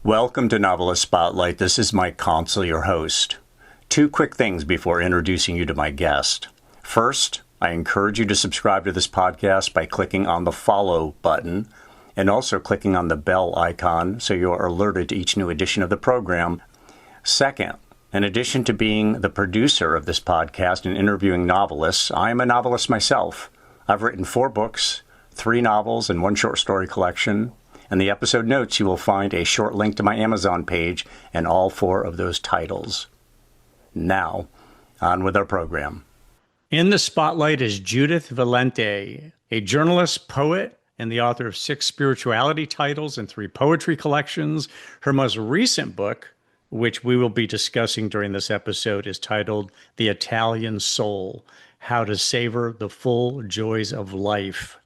Welcome to Novelist Spotlight. This is Mike Consell, your host. Two quick things before introducing you to my guest. First, I encourage you to subscribe to this podcast by clicking on the follow button and also clicking on the bell icon so you're alerted to each new edition of the program. Second, in addition to being the producer of this podcast and interviewing novelists, I am a novelist myself. I've written 4 books, 3 novels, and 1 short story collection. In the episode notes, you will find a short link to my Amazon page and all 4 of those titles. Now, on with our program. In the spotlight is Judith Valente, a journalist, poet, and the author of 6 spirituality titles and 3 poetry collections. Her most recent book, which we will be discussing during this episode, is titled The Italian Soul: How to Savor the Full Joys of Life.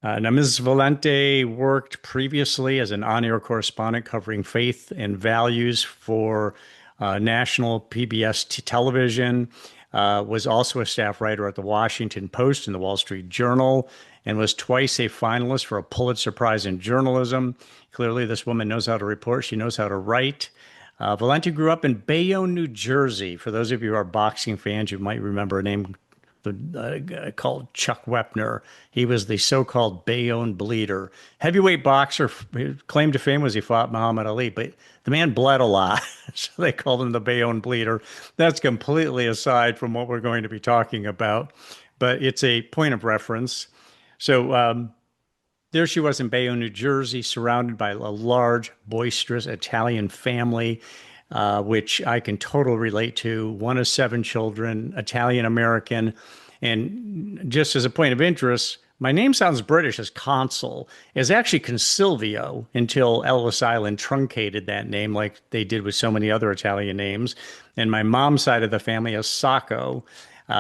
Now, Ms. Valente worked previously as an on-air correspondent covering faith and values for national PBS television, was also a staff writer at the Washington Post and the Wall Street Journal, and was twice a finalist for a Pulitzer Prize in journalism. Clearly, this woman knows how to report. She knows how to write. Valente grew up in Bayonne, New Jersey. For those of you who are boxing fans, you might remember a name called Chuck Wepner. He was the so-called Bayonne bleeder. Heavyweight boxer. His claim to fame was he fought Muhammad Ali, but the man bled a lot, so they called him the Bayonne bleeder. That's completely aside from what we're going to be talking about, but it's a point of reference. So there she was in Bayonne, New Jersey, surrounded by a large, boisterous Italian family, which I can totally relate to. 1 of 7 children, Italian-American. And just as a point of interest, my name sounds British as Consul. It's actually Consilvio until Ellis Island truncated that name like they did with so many other Italian names. And my mom's side of the family is Sacco.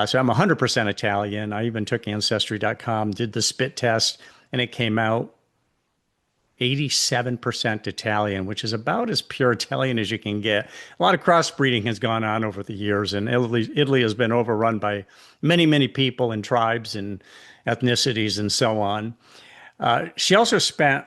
So I'm 100% Italian. I even took Ancestry.com, did the spit test, and it came out 87% Italian, which is about as pure Italian as you can get. A lot of crossbreeding has gone on over the years, and Italy has been overrun by many, many people and tribes and ethnicities and so on. She also spent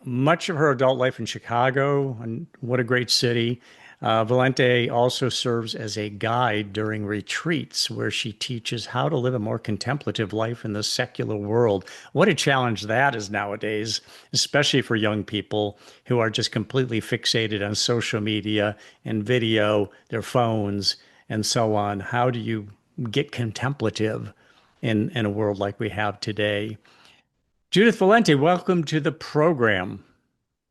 much of her adult life in Chicago, and what a great city. Valente also serves as a guide during retreats where she teaches how to live a more contemplative life in the secular world. What a challenge that is nowadays, especially for young people who are just completely fixated on social media and video, their phones, and so on. How do you get contemplative in a world like we have today? Judith Valente, welcome to the program.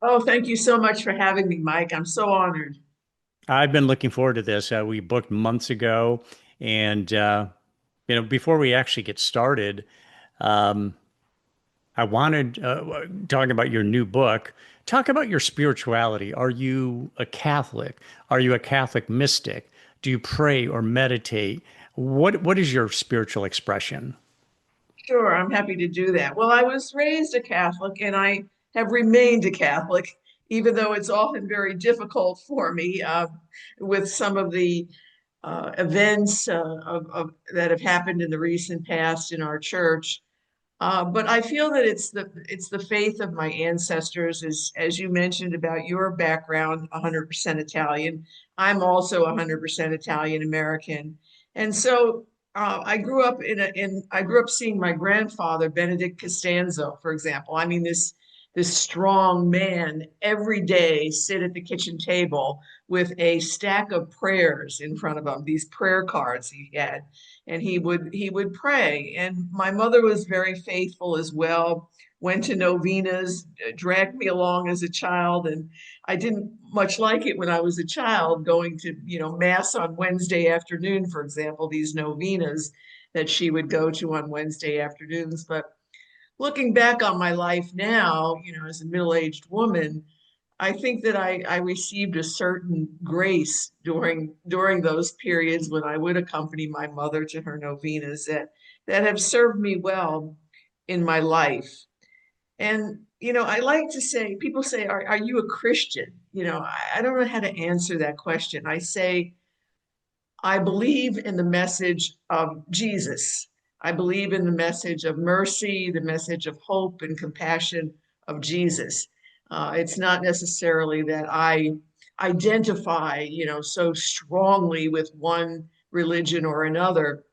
Oh, thank you so much for having me, Mike. I'm so honored. I've been looking forward to this. We booked months ago, and before we actually get started, um, I wanted talking about your new book. Talk about your spirituality. Are you a Catholic? Are you a Catholic mystic? Do you pray or meditate? What is your spiritual expression? Sure, I'm happy to do that. Well, I was raised a Catholic and I have remained a Catholic, even though it's often very difficult for me with some of the events that have happened in the recent past in our church. But I feel that it's the faith of my ancestors, as you mentioned about your background, 100% Italian. I'm also 100% Italian American, and so I grew up I grew up seeing my grandfather Benedict Costanzo, for example. I mean this strong man every day sit at the kitchen table with a stack of prayers in front of him, these prayer cards he had, and he would pray. And my mother was very faithful as well, went to novenas, dragged me along as a child. And I didn't much like it when I was a child, going to mass on Wednesday afternoon, for example, these novenas that she would go to on Wednesday afternoons. But looking back on my life now, as a middle-aged woman, I think that I received a certain grace during those periods when I would accompany my mother to her novenas that have served me well in my life. And I like to say, people say, are you a Christian? I don't know how to answer that question. I say, I believe in the message of Jesus. I believe in the message of mercy, the message of hope and compassion of Jesus. It's not necessarily that I identify, so strongly with one religion or another,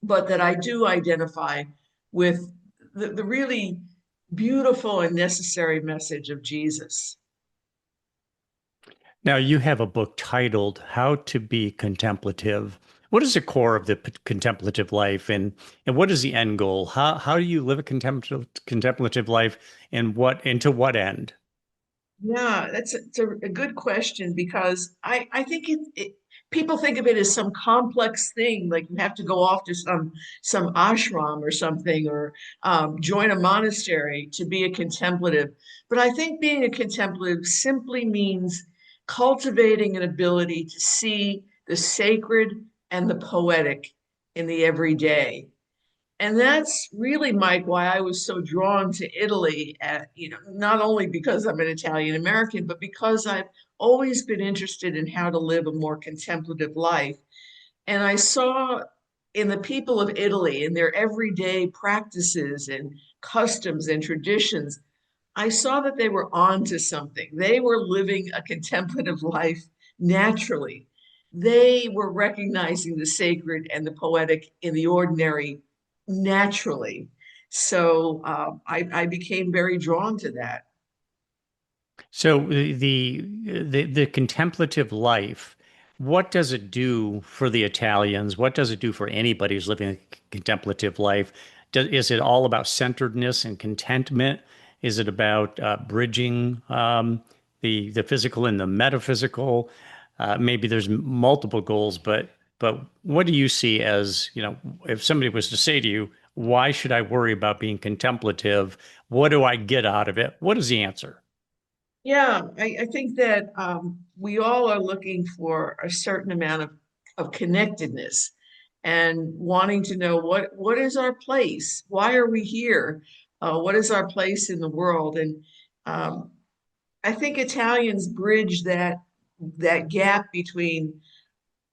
but that I do identify with the really beautiful and necessary message of Jesus. Now, you have a book titled How to Be Contemplative. What is the core of the contemplative life, and what is the end goal? How do you live a contemplative life, and to what end? Yeah, it's a good question because I think people think of it as some complex thing, like you have to go off to some ashram or something, or join a monastery to be a contemplative. But I think being a contemplative simply means cultivating an ability to see the sacred and the poetic in the everyday. And that's really, Mike, why I was so drawn to Italy not only because I'm an Italian American, but because I've always been interested in how to live a more contemplative life. And I saw in the people of Italy, in their everyday practices and customs and traditions, I saw that they were on to something. They were living a contemplative life naturally. They were recognizing the sacred and the poetic in the ordinary naturally. So I became very drawn to that. So the contemplative life, what does it do for the Italians? What does it do for anybody who's living a contemplative life? Is it all about centeredness and contentment? Is it about bridging the physical and the metaphysical? Maybe there's multiple goals, but what do you see as, if somebody was to say to you, why should I worry about being contemplative? What do I get out of it? What is the answer? Yeah, I think that we all are looking for a certain amount of connectedness and wanting to know what is our place? Why are we here? What is our place in the world? And um, I think Italians bridge that gap between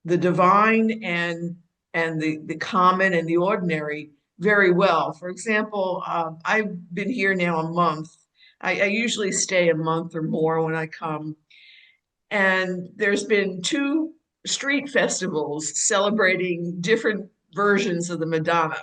the divine and the common and the ordinary very well. For example, I've been here now a month. I usually stay a month or more when I come, and there's been two street festivals celebrating different versions of the Madonna.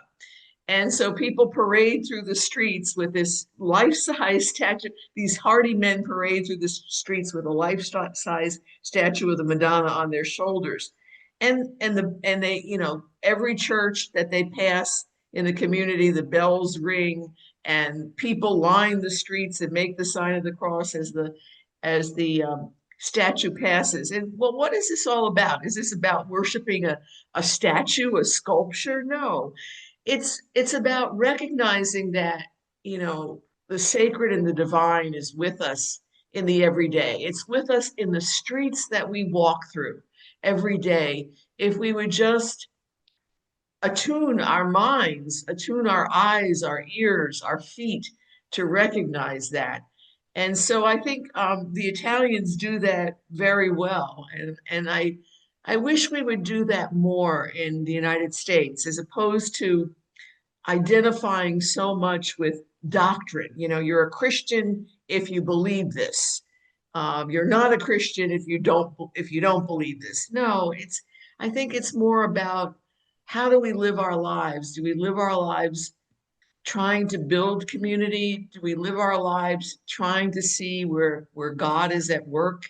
And so people parade through the streets with this life-size statue. These hardy men parade through the streets with a life-size statue of the Madonna on their shoulders. And they, every church that they pass in the community, the bells ring and people line the streets and make the sign of the cross as the statue passes. And well, what is this all about? Is this about worshiping a statue, a sculpture? No, it's about recognizing that the sacred and the divine is with us in the everyday. It's with us in the streets that we walk through every day. If we would just attune our minds, attune our eyes, our ears, our feet to recognize that. And so I think the Italians do that very well, and I wish we would do that more in the United States, as opposed to identifying so much with doctrine. You're a Christian if you believe this. You're not a Christian if you don't believe this. No, I think it's more about how do we live our lives? Do we live our lives trying to build community? Do we live our lives trying to see where God is at work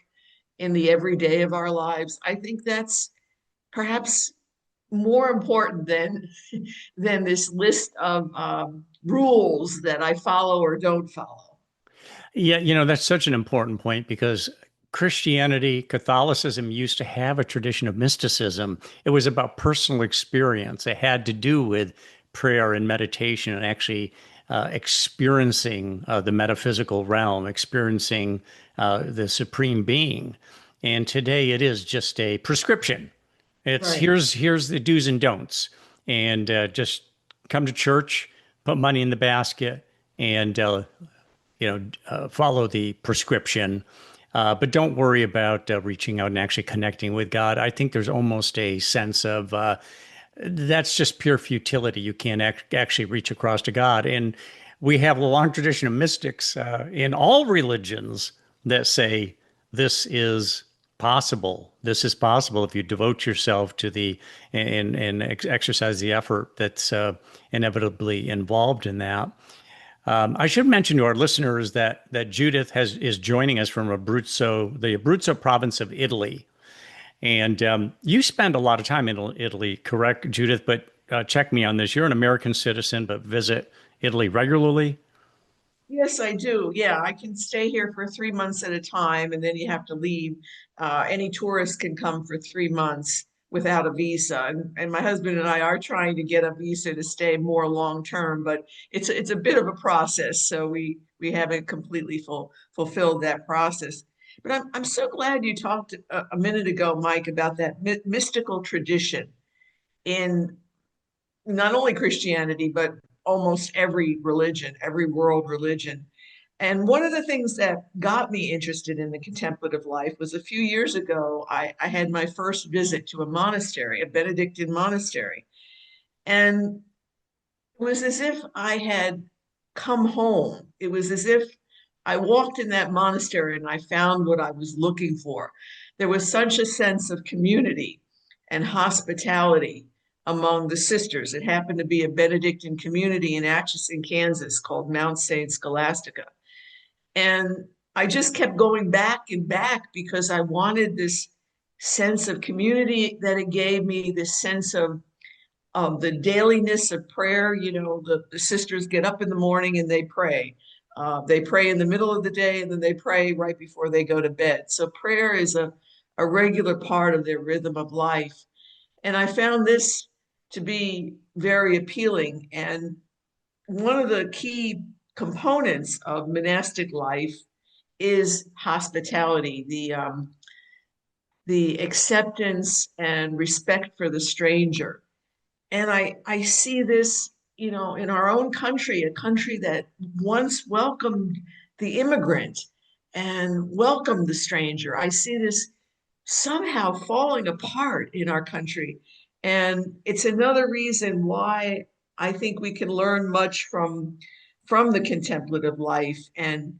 in the everyday of our lives? I think that's perhaps more important than this list of rules that I follow or don't follow. Yeah, that's such an important point because Christianity, Catholicism used to have a tradition of mysticism. It was about personal experience. It had to do with prayer and meditation and actually experiencing the metaphysical realm, experiencing the supreme being. And today it is just a prescription. It's Right. here's the do's and don'ts, and just come to church, put money in the basket, and follow the prescription. But don't worry about reaching out and actually connecting with God. I think there's almost a sense of that's just pure futility. You can't actually reach across to God. And we have a long tradition of mystics in all religions that say this is possible. This is possible if you devote yourself to the and exercise the effort that's inevitably involved in that. I should mention to our listeners that Judith is joining us from the Abruzzo province of Italy, and you spend a lot of time in Italy, correct, Judith? But check me on this. You're an American citizen, but visit Italy regularly. Yes, I do. Yeah, I can stay here for 3 months at a time, and then you have to leave. Any tourist can come for 3 months without a visa, and my husband and I are trying to get a visa to stay more long term, but it's a bit of a process, so we haven't completely fulfilled that process. But I'm so glad you talked a minute ago, Mike, about that mystical tradition in not only Christianity, but almost every religion, every world religion. And one of the things that got me interested in the contemplative life was a few years ago, I had my first visit to a monastery, a Benedictine monastery. And it was as if I had come home. It was as if I walked in that monastery and I found what I was looking for. There was such a sense of community and hospitality among the sisters. It happened to be a Benedictine community in Atchison, Kansas called Mount St. Scholastica. And I just kept going back and back because I wanted this sense of community that it gave me, this sense of the dailiness of prayer. You know, the sisters get up in the morning and they pray. They pray in the middle of the day and then they pray right before they go to bed. So prayer is a regular part of their rhythm of life. And I found this to be very appealing. And one of the key components of monastic life is hospitality, the acceptance and respect for the stranger. And I see this, you know, in our own country, a country that once welcomed the immigrant and welcomed the stranger. I see this somehow falling apart in our country. And it's another reason why I think we can learn much from the contemplative life. And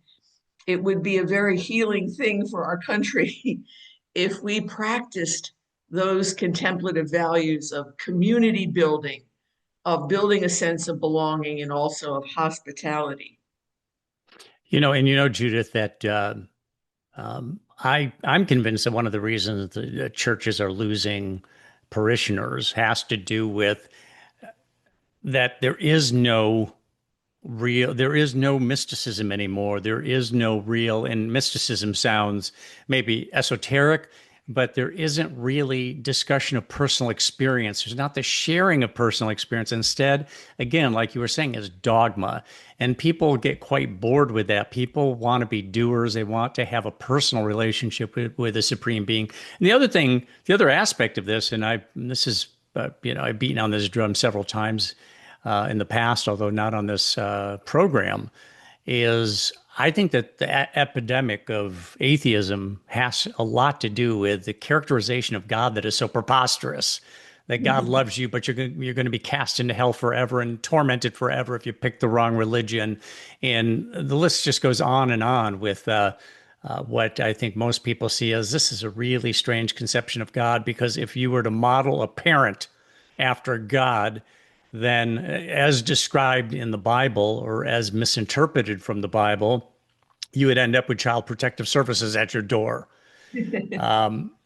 it would be a very healing thing for our country if we practiced those contemplative values of community building, of building a sense of belonging, and also of hospitality. Judith, that I'm convinced that one of the reasons the churches are losing parishioners has to do with that there is no mysticism anymore. There is no real, and mysticism sounds maybe esoteric, but there isn't really discussion of personal experience. There's not the sharing of personal experience. Instead, again, like you were saying, is dogma. And people get quite bored with that. People want to be doers. They want to have a personal relationship with a supreme being. And the other aspect of this, I've beaten on this drum several times in the past, although not on this program, is I think that the epidemic of atheism has a lot to do with the characterization of God that is so preposterous. That God loves you, but you're going to be cast into hell forever and tormented forever if you pick the wrong religion. And the list just goes on and on with what I think most people see as this is a really strange conception of God, because if you were to model a parent after God, then as described in the Bible or as misinterpreted from the Bible, you would end up with Child Protective Services at your door.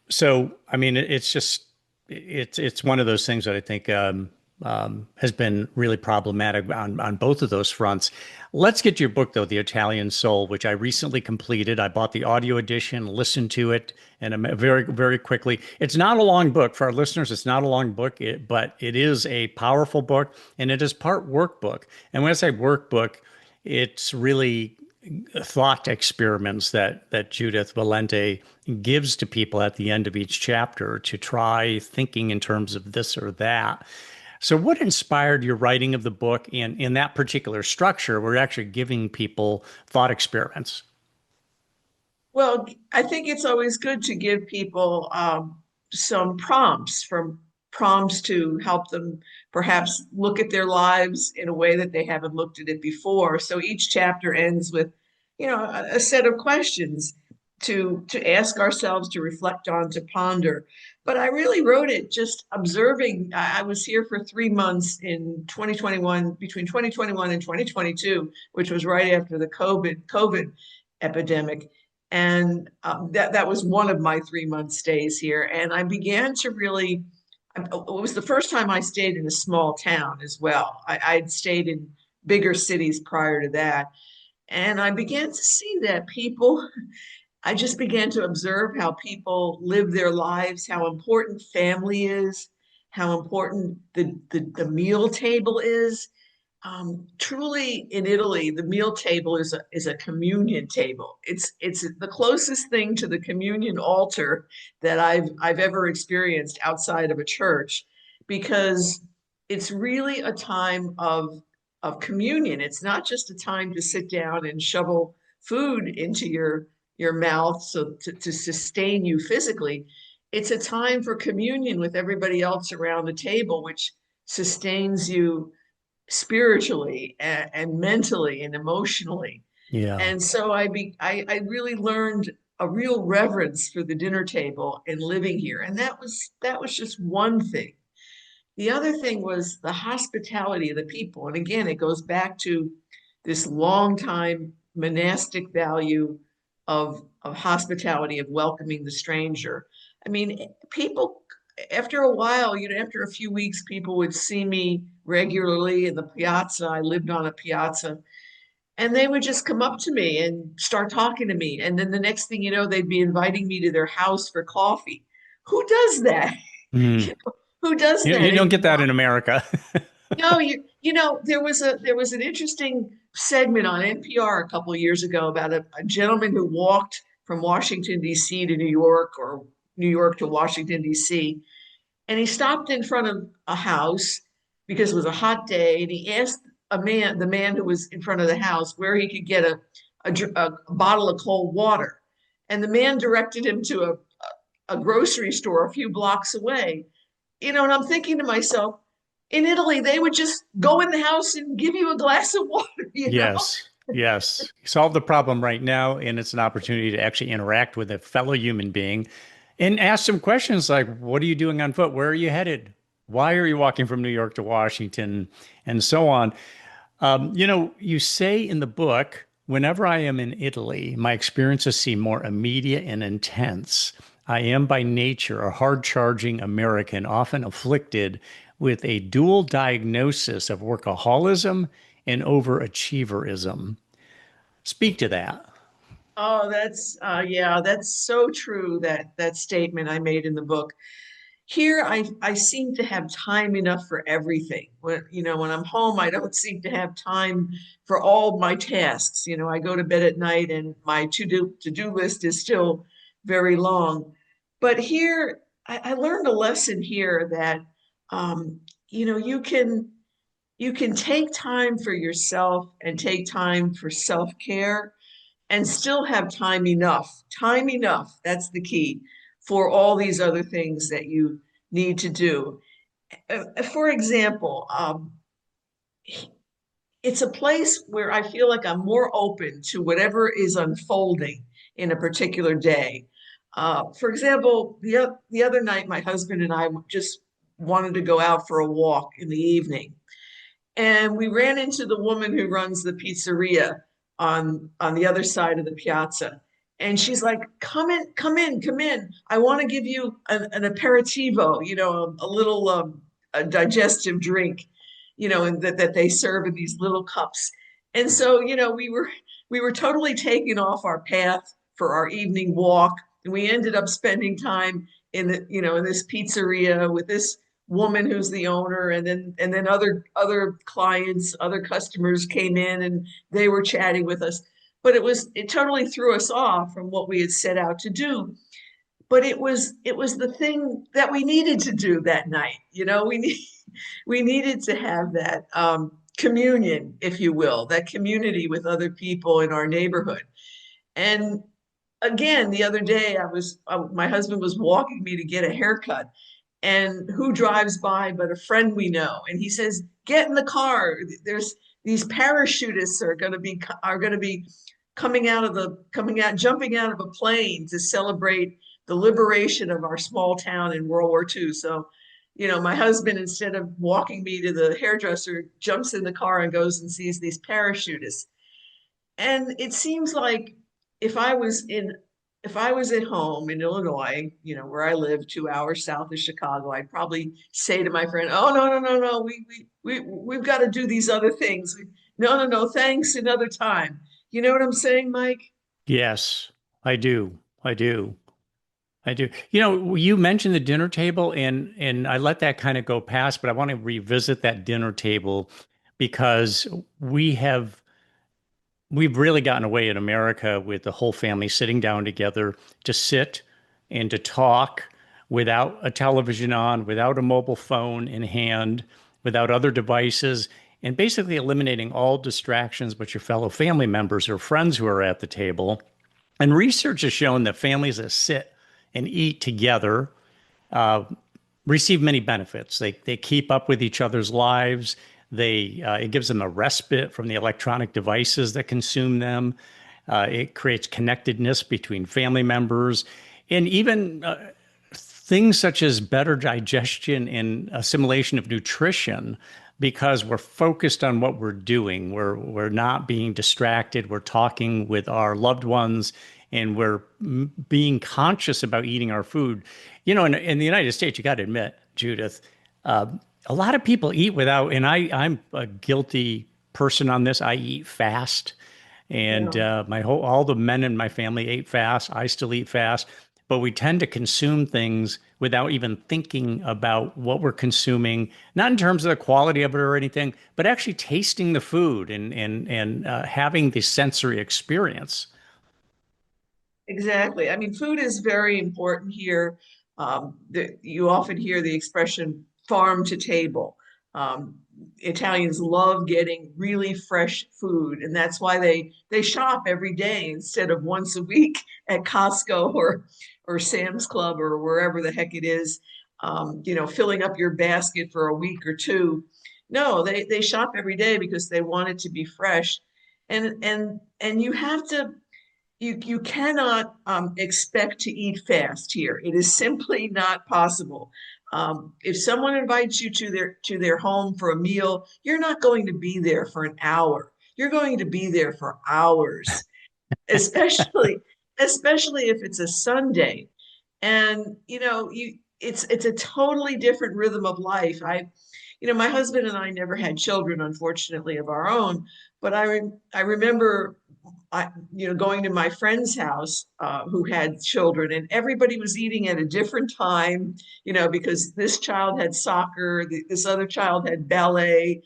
So, I mean, it's one of those things that I think has been really problematic on both of those fronts. Let's get to your book, though, The Italian Soul, which I recently completed. I bought the audio edition, listened to it, and very, very quickly. It's not a long book for our listeners. It's not a long book, but it is a powerful book, and it is part workbook. And when I say workbook, it's really thought experiments that Judith Valente gives to people at the end of each chapter to try thinking in terms of this or that. So what inspired your writing of the book in that particular structure? We're actually giving people thought experiments. Well, I think it's always good to give people some prompts prompts to help them perhaps look at their lives in a way that they haven't looked at it before. So each chapter ends with, a set of questions to ask ourselves, to reflect on, to ponder. But I really wrote it just observing. I was here for 3 months in 2021, between 2021 and 2022, which was right after the COVID epidemic. And that was one of my 3 month stays here. And I began to really, it was the first time I stayed in a small town as well. I'd stayed in bigger cities prior to that. And I began to see that I just began to observe how people live their lives, how important family is, how important the meal table is. Truly, in Italy, the meal table is a communion table. It's the closest thing to the communion altar that I've ever experienced outside of a church, because it's really a time of communion. It's not just a time to sit down and shovel food into your mouth so to sustain you physically. It's a time for communion with everybody else around the table, which sustains you spiritually and mentally and emotionally. Yeah. And so I really learned a real reverence for the dinner table and living here. And that was just one thing. The other thing was the hospitality of the people. And again, it goes back to this long time monastic value of hospitality, of welcoming the stranger. I mean, people, after a while, after a few weeks, people would see me regularly in the piazza. I lived on a piazza, and they would just come up to me and start talking to me. And then the next thing you know, they'd be inviting me to their house for coffee. Who does that? Mm. Who does You that don't get that anymore? in America. No, there was an interesting segment on NPR a couple of years ago about a gentleman who walked from Washington D.C. to New York, or New York to Washington D.C., and he stopped in front of a house because it was a hot day, and he asked the man who was in front of the house, where he could get a bottle of cold water, and the man directed him to a grocery store a few blocks away. And I'm thinking to myself, in Italy, they would just go in the house and give you a glass of water. Yes. Yes. Solve the problem right now, and it's an opportunity to actually interact with a fellow human being and ask some questions like, what are you doing on foot? Where are you headed? Why are you walking from New York to Washington? And so on. You say in the book, whenever I am in Italy, my experiences seem more immediate and intense. I am by nature a hard charging American, often afflicted with a dual diagnosis of workaholism and overachieverism. Speak to that. Oh, that's so true, that statement I made in the book. Here, I seem to have time enough for everything. When I'm home, I don't seem to have time for all my tasks. I go to bed at night and my to-do list is still very long. But here, I learned a lesson here that um, you can take time for yourself and take time for self-care and still have time enough, that's the key, for all these other things that you need to do. For example, it's a place where I feel like I'm more open to whatever is unfolding in a particular day. For example, the other night, my husband and I just wanted to go out for a walk in the evening, and we ran into the woman who runs the pizzeria on the other side of the piazza. And she's like, come in, come in, come in. I want to give you an aperitivo, a little a digestive drink, and that they serve in these little cups. And so, we were totally taken off our path for our evening walk. And we ended up spending time in this pizzeria with this woman who's the owner, and then other clients, other customers came in and they were chatting with us. But it totally threw us off from what we had set out to do. But it was the thing that we needed to do that night. We needed to have that communion, if you will, that community with other people in our neighborhood. And again, the other day, my husband was walking me to get a haircut, and who drives by but a friend we know? And he says, get in the car. There's these parachutists are going to be jumping out of a plane to celebrate the liberation of our small town in World War II. So, my husband, instead of walking me to the hairdresser, jumps in the car and goes and sees these parachutists. And it seems like if I was in if I was at home in Illinois, where I live 2 hours south of Chicago, I'd probably say to my friend, "Oh, no, no, no, no, we've got to do these other things. No, no, no, thanks, another time." You know what I'm saying, Mike? Yes, I do. I do. I do. You mentioned the dinner table, and I let that kind of go past, but I want to revisit that dinner table because we've really gotten away in America with the whole family sitting down together to sit and to talk without a television on, without a mobile phone in hand, without other devices, and basically eliminating all distractions but your fellow family members or friends who are at the table. And research has shown that families that sit and eat together receive many benefits. They keep up with each other's lives. It gives them a respite from the electronic devices that consume them. It creates connectedness between family members, and even things such as better digestion and assimilation of nutrition because we're focused on what we're doing. We're not being distracted. We're talking with our loved ones and we're being conscious about eating our food. In the United States, you got to admit, Judith, a lot of people eat without, and I'm a guilty person on this. I eat fast, and Yeah. all the men in my family ate fast. I still eat fast, but we tend to consume things without even thinking about what we're consuming, not in terms of the quality of it or anything, but actually tasting the food and having the sensory experience. Exactly. I mean, food is very important here. You often hear the expression farm to table. Um, Italians love getting really fresh food, and that's why they shop every day instead of once a week at Costco or Sam's Club or wherever the heck it is. Filling up your basket for a week or two. No, they shop every day because they want it to be fresh, and you cannot expect to eat fast here. It is simply not possible. If someone invites you to their home for a meal, you're not going to be there for an hour. You're going to be there for hours, especially especially if it's a Sunday. And it's a totally different rhythm of life. My husband and I never had children, unfortunately, of our own, but I remember going to my friend's house who had children, and everybody was eating at a different time, because this child had soccer, this other child had ballet.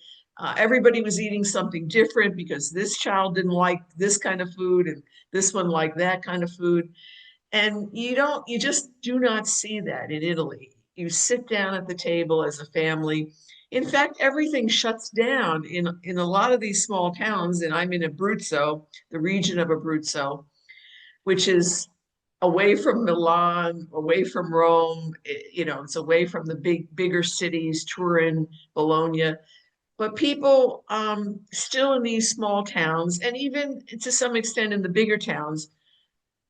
Everybody was eating something different because this child didn't like this kind of food and this one liked that kind of food. And you just do not see that in Italy. You sit down at the table as a family. In fact, everything shuts down in a lot of these small towns. And I'm in Abruzzo, the region of Abruzzo, which is away from Milan, away from Rome. It's away from the bigger cities, Turin, Bologna. But people still in these small towns, and even to some extent in the bigger towns,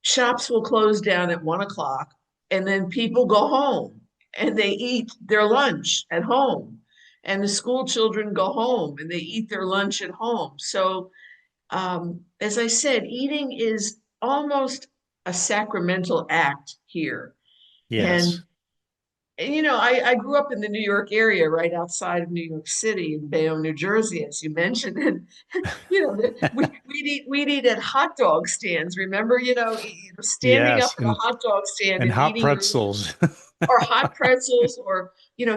shops will close down at 1 o'clock, and then people go home and they eat their lunch at home. And the school children go home and they eat their lunch at home. So, as I said, eating is almost a sacramental act here. Yes. And I grew up in the New York area, right outside of New York City in Bayonne, New Jersey, as you mentioned. And we'd eat at hot dog stands. Remember, standing up Yes. at a hot dog stand And and hot eating your pretzels. or hot pretzels, or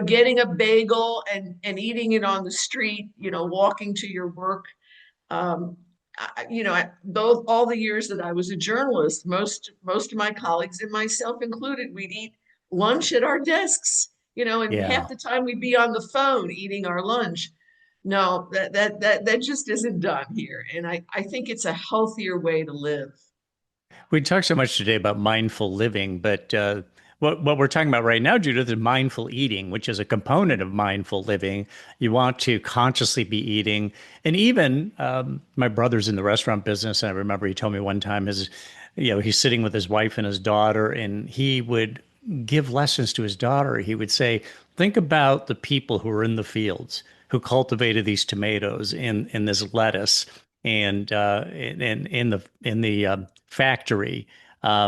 getting a bagel and eating it on the street. Walking to your work. Um, both all the years that I was a journalist, most of my colleagues and myself included, we'd eat lunch at our desks. And half Yeah. the time we'd be on the phone eating our lunch. No, that just isn't done here, and I think it's a healthier way to live. We talked so much today about mindful living, but What we're talking about right now, Judith, is mindful eating, which is a component of mindful living. You want to consciously be eating. And even my brother's in the restaurant business. And I remember he told me one time he's sitting with his wife and his daughter, and he would give lessons to his daughter. He would say, think about the people who were in the fields, who cultivated these tomatoes and this lettuce and in the factory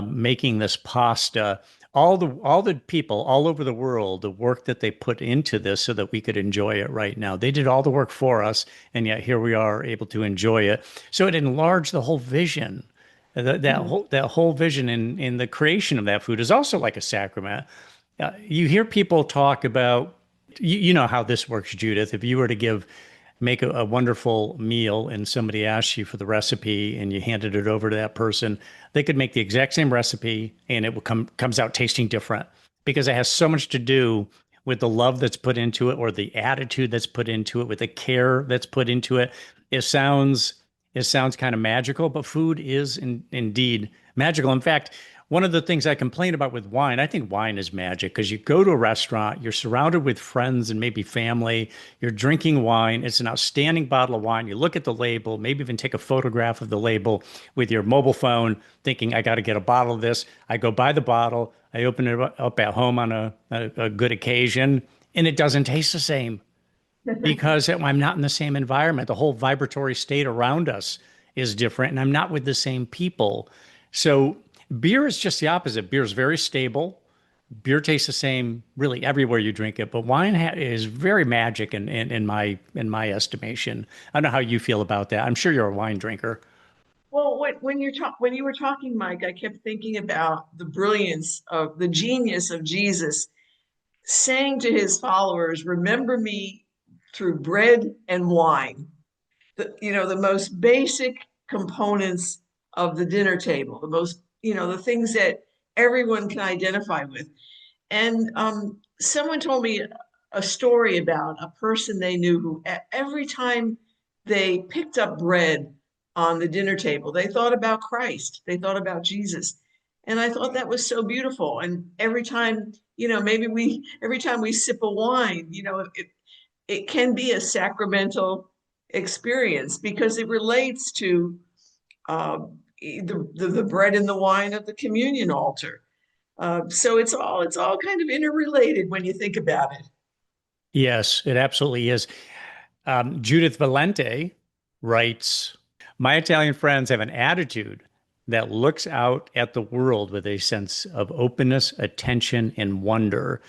making this pasta, all the people all over the world, the work that they put into this so that we could enjoy it right now. They did all the work for us, and yet here we are able to enjoy it. So it enlarged the whole vision. That whole vision in the creation of that food is also like a sacrament. You hear people talk about, you know how this works, Judith. If you were to make a wonderful meal and somebody asks you for the recipe and you handed it over to that person, they could make the exact same recipe and comes out tasting different because it has so much to do with the love that's put into it or the attitude that's put into it, with the care that's put into it. It sounds kind of magical, but food is indeed magical. In fact, one of the things I complain about with wine, I think wine is magic because you go to a restaurant, you're surrounded with friends and maybe family, you're drinking wine. It's an outstanding bottle of wine. You look at the label, maybe even take a photograph of the label with your mobile phone, thinking, I got to get a bottle of this. I go buy the bottle, I open it up at home on a good occasion, and it doesn't taste the same because I'm not in the same environment. The whole vibratory state around us is different, and I'm not with the same people. So beer is just the opposite. Beer is very stable. Beer tastes the same really everywhere you drink it, but wine is very magic in my estimation. I don't know how you feel about that. I'm sure you're a wine drinker. Well, when you were talking, Mike, I kept thinking about the brilliance of the genius of Jesus saying to his followers, "Remember me through bread and wine." The most basic components of the dinner table, the things that everyone can identify with. And someone told me a story about a person they knew who every time they picked up bread on the dinner table, they thought about Christ, they thought about Jesus. And I thought that was so beautiful. And every time, every time we sip a wine, it can be a sacramental experience because it relates to uh, the bread and the wine of the communion altar. So it's all kind of interrelated when you think about it. Yes, it absolutely is. Judith Valente writes, my Italian friends have an attitude that looks out at the world with a sense of openness, attention, and wonder.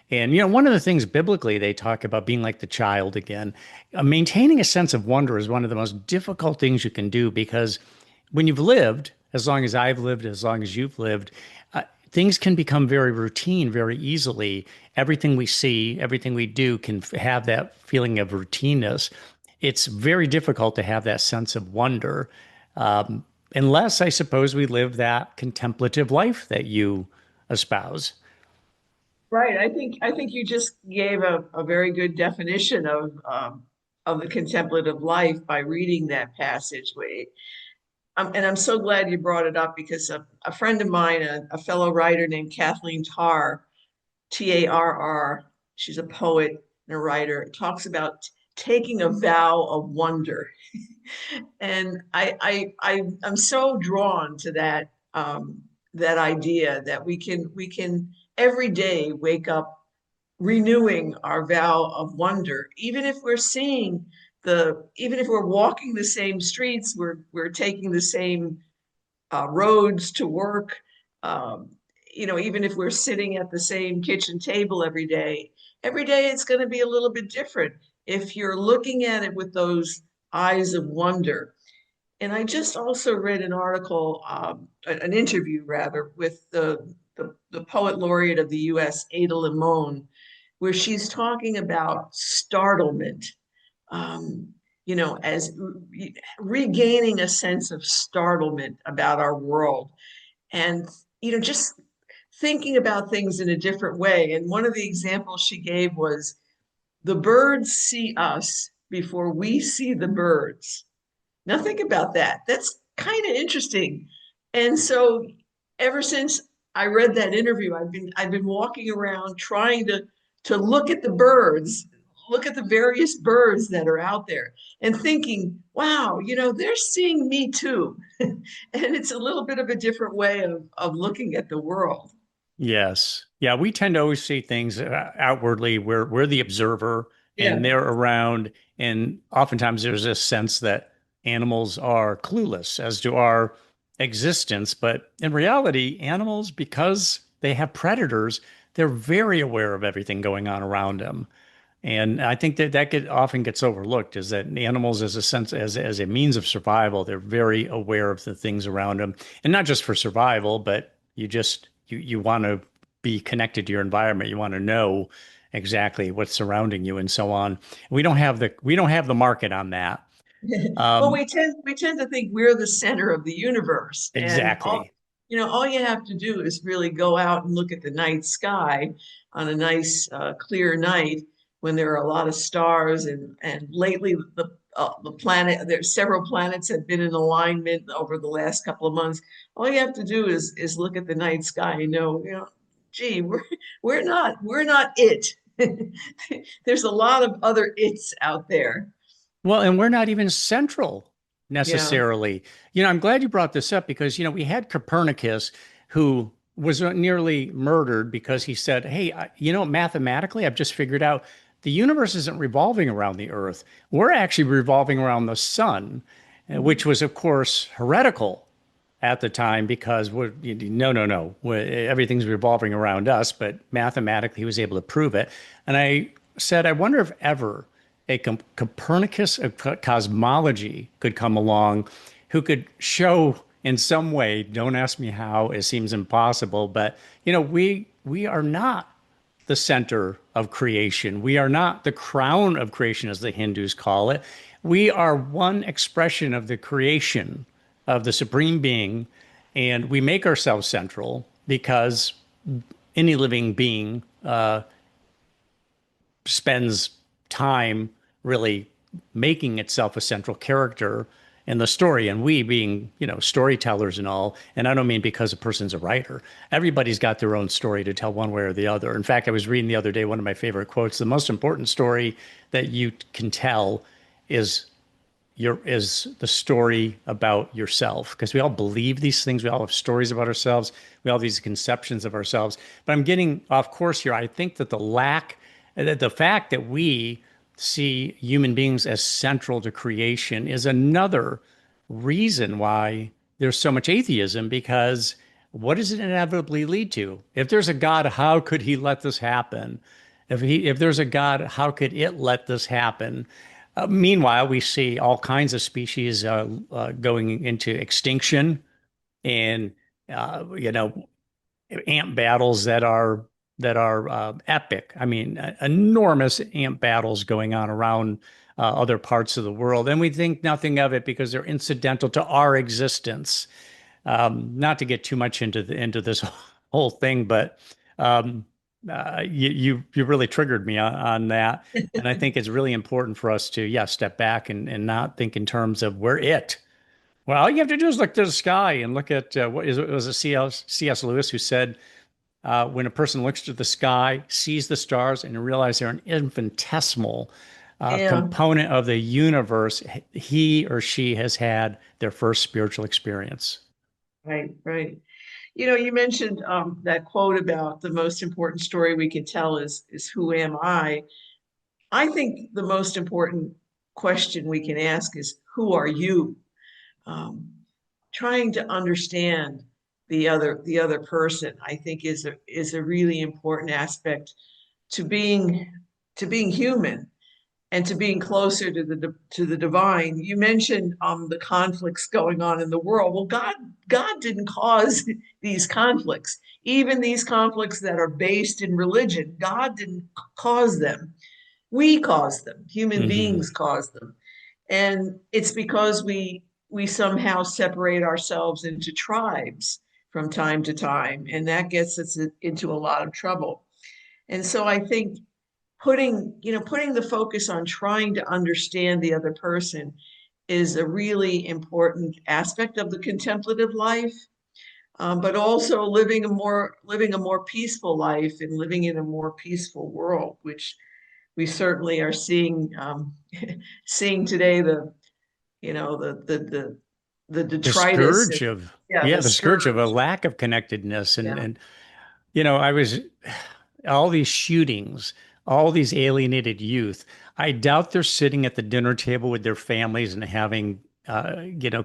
And, one of the things biblically they talk about being like the child again. Maintaining a sense of wonder is one of the most difficult things you can do because when you've lived, as long as I've lived, as long as you've lived, things can become very routine very easily. Everything we see, everything we do can have that feeling of routineness. It's very difficult to have that sense of wonder, unless I suppose we live that contemplative life that you espouse. Right. I think you just gave a very good definition of the contemplative life by reading that passage. And I'm so glad you brought it up because a friend of mine, a fellow writer named Kathleen Tarr, Tarr, she's a poet and a writer, talks about taking a vow of wonder. And I'm so drawn to that idea that we can every day wake up renewing our vow of wonder, even if we're seeing even if we're walking the same streets, we're taking the same roads to work. Um, Even if we're sitting at the same kitchen table every day it's going to be a little bit different if you're looking at it with those eyes of wonder. And I just also read an article, an interview rather, with the poet laureate of the US, Ada Limon, where she's talking about startlement, um, as regaining a sense of startlement about our world and, just thinking about things in a different way. And one of the examples she gave was the birds see us before we see the birds. Now think about that. That's kind of interesting. And so ever since I read that interview, I've been walking around trying to look at the birds, look at the various birds that are out there and thinking, wow, they're seeing me too. And it's a little bit of a different way of looking at the world. Yes. Yeah, we tend to always see things outwardly. We're the observer Yeah. and they're around. And oftentimes there's this sense that animals are clueless as to our existence. But in reality, animals, because they have predators, they're very aware of everything going on around them. And I think that often gets overlooked is that animals, as a sense, as a means of survival, they're very aware of the things around them, and not just for survival, but you want to be connected to your environment. You want to know exactly what's surrounding you and so on. We don't have the market on that. Well, Um, we tend to think we're the center of the universe, and exactly. all you have to do is really go out and look at the night sky on a nice clear night when there are a lot of stars, and lately the planet there's several planets have been in alignment over the last couple of months. All you have to do is look at the night sky and know, gee, we're not it. There's a lot of other it's out there. Well, and we're not even central Yeah. necessarily. I'm glad you brought this up because, we had Copernicus who was nearly murdered because he said, hey, mathematically, I've just figured out the universe isn't revolving around the Earth. We're actually revolving around the sun, which was, of course, heretical at the time because no, no, no, everything's revolving around us. But mathematically, he was able to prove it. And I said, I wonder if ever a Copernicus of cosmology could come along who could show in some way, don't ask me how, it seems impossible, but we are not the center of creation. We are not the crown of creation, as the Hindus call it. We are one expression of the creation of the supreme being, and we make ourselves central because any living being spends time really making itself a central character in the story. And we being, storytellers and all, and I don't mean because a person's a writer. Everybody's got their own story to tell one way or the other. In fact, I was reading the other day one of my favorite quotes. The most important story that you can tell is the story about yourself, because we all believe these things. We all have stories about ourselves. We all have these conceptions of ourselves. But I'm getting off course here. I think that the fact that we see human beings as central to creation is another reason why there's so much atheism, because what does it inevitably lead to? If there's a God, how could he let this happen? If there's a God, how could it let this happen? Meanwhile, we see all kinds of species going into extinction, and ant battles that are epic. I mean, enormous ant battles going on around other parts of the world, and we think nothing of it because they're incidental to our existence. Not to get too much into this whole thing, but um, you really triggered me on that, and I think it's really important for us to step back and not think in terms of we're it. Well, all you have to do is look to the sky and look at was it C.S. Lewis who said when a person looks to the sky, sees the stars, and realizes they're an infinitesimal Yeah. component of the universe, he or she has had their first spiritual experience. Right, right. You mentioned that quote about the most important story we can tell is who am I? I think the most important question we can ask is who are you? Um, Trying to understand the other person, I think is a really important aspect to being human and to being closer to the divine. You mentioned the conflicts going on in the world. Well, God didn't cause these conflicts. Even these conflicts that are based in religion, God didn't cause them. We cause them. Human Hmm. beings cause them, and it's because we somehow separate ourselves into tribes from time to time, and that gets us into a lot of trouble. And so I think putting the focus on trying to understand the other person is a really important aspect of the contemplative life. but also living a more peaceful life and living in a more peaceful world, which we certainly are seeing seeing today. The you know the The detritus and scourge of, yeah, yeah, the the scourge of a scourge. lack of connectedness. Yeah. And I was, all these shootings, all these alienated youth. I doubt they're sitting at the dinner table with their families and having,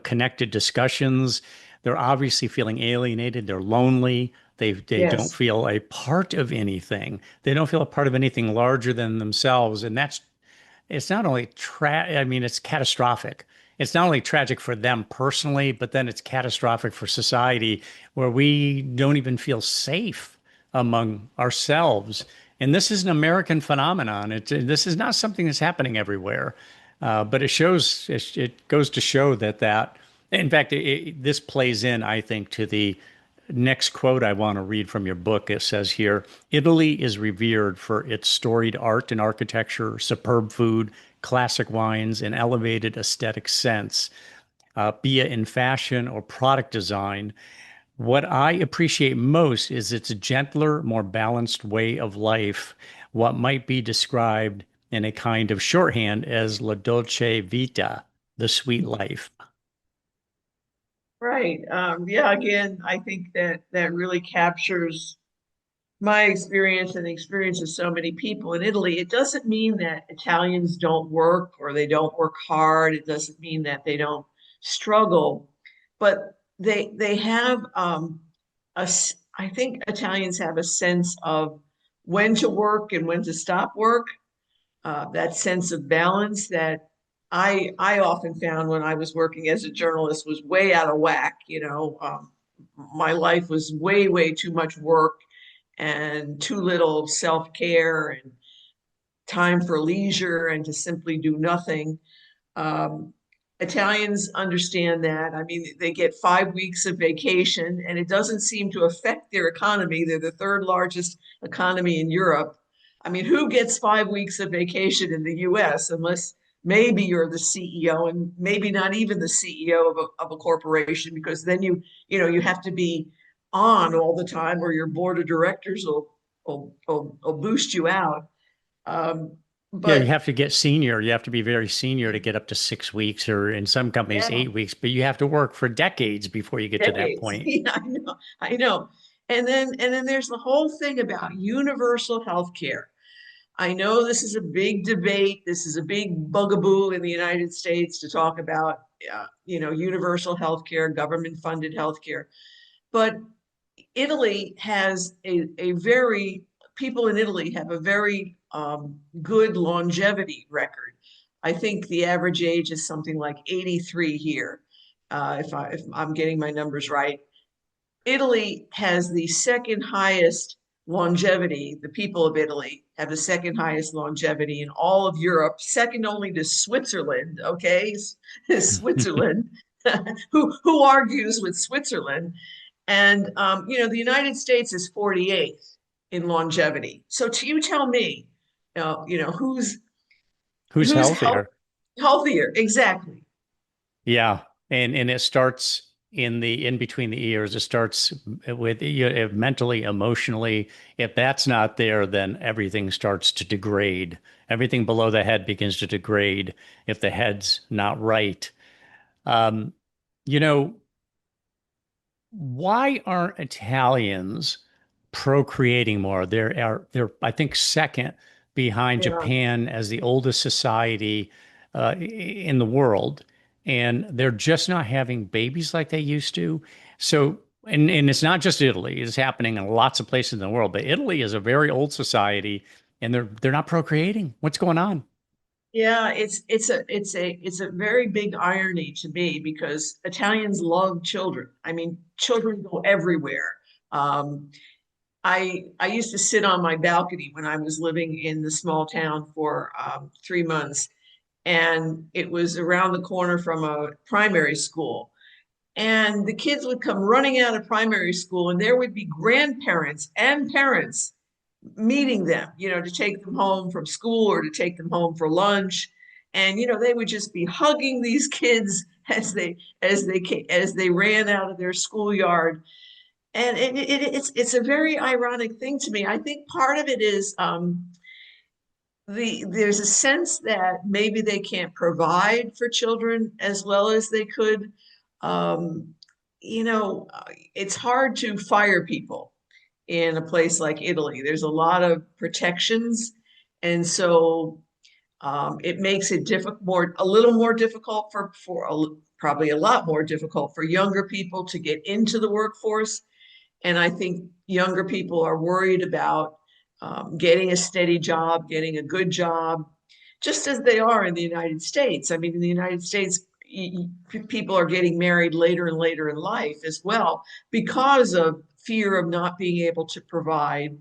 connected discussions. They're obviously feeling alienated. They're lonely. They don't Yes. feel a part of anything. They don't feel a part of anything larger than themselves. And that's, it's not only I mean, it's catastrophic. It's not only tragic for them personally, but then it's catastrophic for society, where we don't even feel safe among ourselves. And this is an American phenomenon. This is not something that's happening everywhere. But it goes to show that, in fact, this plays in, I think, to the next quote I want to read from your book. It says here, Italy is revered for its storied art and architecture, superb food, classic wines, and elevated aesthetic sense, be it in fashion or product design. What I appreciate most is its gentler, more balanced way of life, what might be described in a kind of shorthand as la dolce vita, the sweet life. Right. Yeah, again, I think that that really captures my experience and the experience of so many people in Italy. It doesn't mean that Italians don't work or they don't work hard. It doesn't mean that they don't struggle, but they have I think Italians have a sense of when to work and when to stop work. That sense of balance that I often found when I was working as a journalist was way out of whack. My life was way too much work and too little self-care and time for leisure and to simply do nothing. Um, Italians understand that. I mean, they get 5 weeks of vacation and it doesn't seem to affect their economy. They're the third largest economy in Europe. I mean, who gets 5 weeks of vacation in the US unless maybe you're the CEO and maybe not even the CEO of a corporation, because then you have to be on all the time or your board of directors will boost you out. Um, Yeah, you but have to get senior. You have to be very senior to get up to 6 weeks, or in some companies, yeah, 8 weeks, but you have to work for decades before you get to that decades. point. Yeah, I know. And then there's the whole thing about universal health care. I know this is a big debate. This is a big bugaboo in the United States to talk about, universal health care, government funded health care. But Italy has a very, people in Italy have a very good longevity record. I think the average age is something like 83 here, if I'm getting my numbers right. Italy has the second highest longevity. The people of Italy have the second highest longevity in all of Europe, second only to Switzerland. Okay, Switzerland. Who argues with Switzerland? And the United States is 48th in longevity. So you tell me, who's Who's who's health, healthier? healthier? Exactly. Yeah. And it starts in between the ears. It starts with mentally, emotionally. If that's not there, then everything starts to degrade. Everything below the head begins to degrade if the head's not right. Um, you know, why aren't Italians procreating more? They're I think second behind Yeah. Japan as the oldest society in the world, and they're just not having babies like they used to. So, and it's not just Italy; it's happening in lots of places in the world. But Italy is a very old society, and they're not procreating. What's going on? Yeah, it's a very big irony to me because Italians love children. I mean, children go everywhere. Um, I used to sit on my balcony when I was living in the small town for 3 months, and it was around the corner from a primary school. And the kids would come running out of primary school, and there would be grandparents and parents meeting them, to take them home from school or to take them home for lunch. And they would just be hugging these kids as they ran out of their schoolyard. And it's a very ironic thing to me. I think part of it is there's a sense that maybe they can't provide for children as well as they could. Um, it's hard to fire people in a place like Italy. There's a lot of protections, and so it makes it a little more difficult probably a lot more difficult for younger people to get into the workforce. And I think younger people are worried about getting a steady job, getting a good job, just as they are in the United States. I mean, in the United States, people are getting married later and later in life as well because of fear of not being able to provide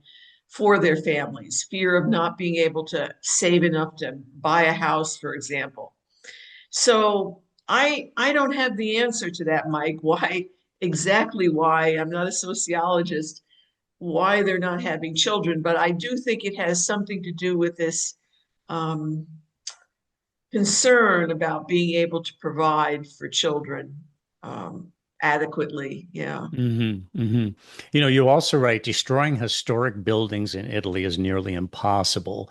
for their families, fear of not being able to save enough to buy a house, for example. So I don't have the answer to that, Mike. Why I'm not a sociologist, why they're not having children, but I do think it has something to do with this um, concern about being able to provide for children adequately. Yeah. You also write, destroying historic buildings in Italy is nearly impossible.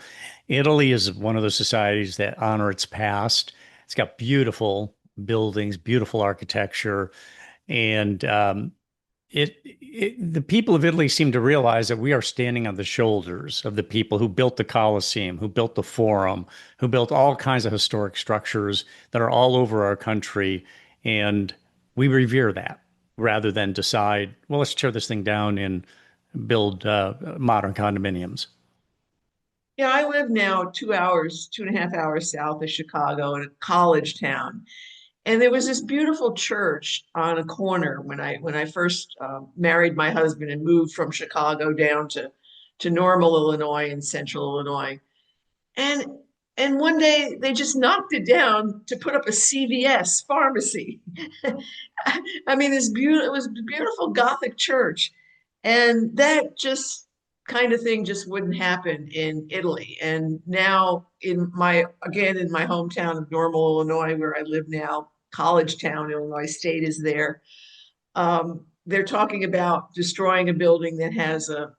Italy is one of those societies that honor its past. It's got beautiful buildings, beautiful architecture, and the people of Italy seem to realize that we are standing on the shoulders of the people who built the Colosseum, who built the Forum, who built all kinds of historic structures that are all over our country. And we revere that rather than decide, well, let's tear this thing down and build modern condominiums. Yeah, I live now 2 hours, 2.5 hours south of Chicago in a college town. And there was this beautiful church on a corner when I first married my husband and moved from Chicago down to Normal, Illinois, and Central Illinois. And and one day they just knocked it down to put up a CVS pharmacy. I mean, it was a beautiful Gothic church, and that just kind of thing just wouldn't happen in Italy. And now in my hometown of Normal, Illinois, where I live now, college town, Illinois State is there. They're talking about destroying a building that has a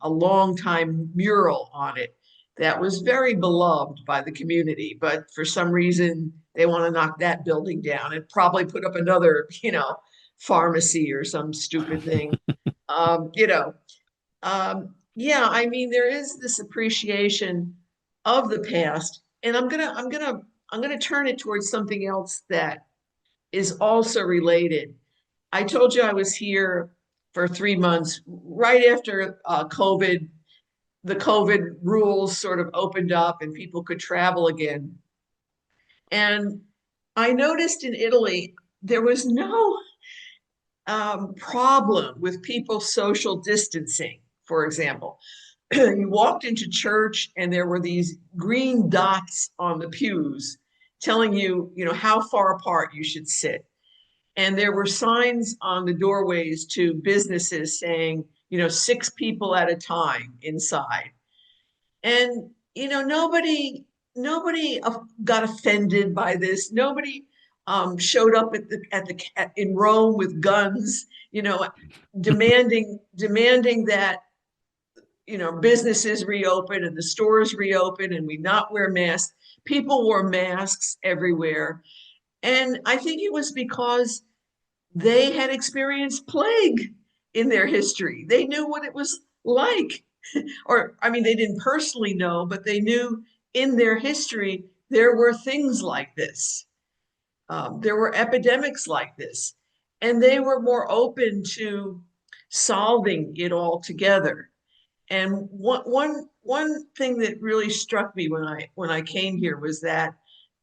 long time mural on it that was very beloved by the community, but for some reason they want to knock that building down and probably put up another, pharmacy or some stupid thing. Um, you know, yeah, I mean, there is this appreciation of the past, and I'm gonna turn it towards something else that is also related. I told you I was here for 3 months right after COVID. The COVID rules sort of opened up and people could travel again. And I noticed in Italy there was no problem with people social distancing, for example. You walked into church and there were these green dots on the pews telling you, how far apart you should sit. And there were signs on the doorways to businesses saying, 6 people at a time inside. And nobody got offended by this. Nobody showed up in Rome with guns, demanding that businesses reopen and the stores reopen and we not wear masks. People wore masks everywhere, and I think it was because they had experienced plague in their history. They knew what it was like. Or, I mean, they didn't personally know, but they knew in their history there were things like this. There were epidemics like this, and they were more open to solving it all together. And one thing that really struck me when I came here was that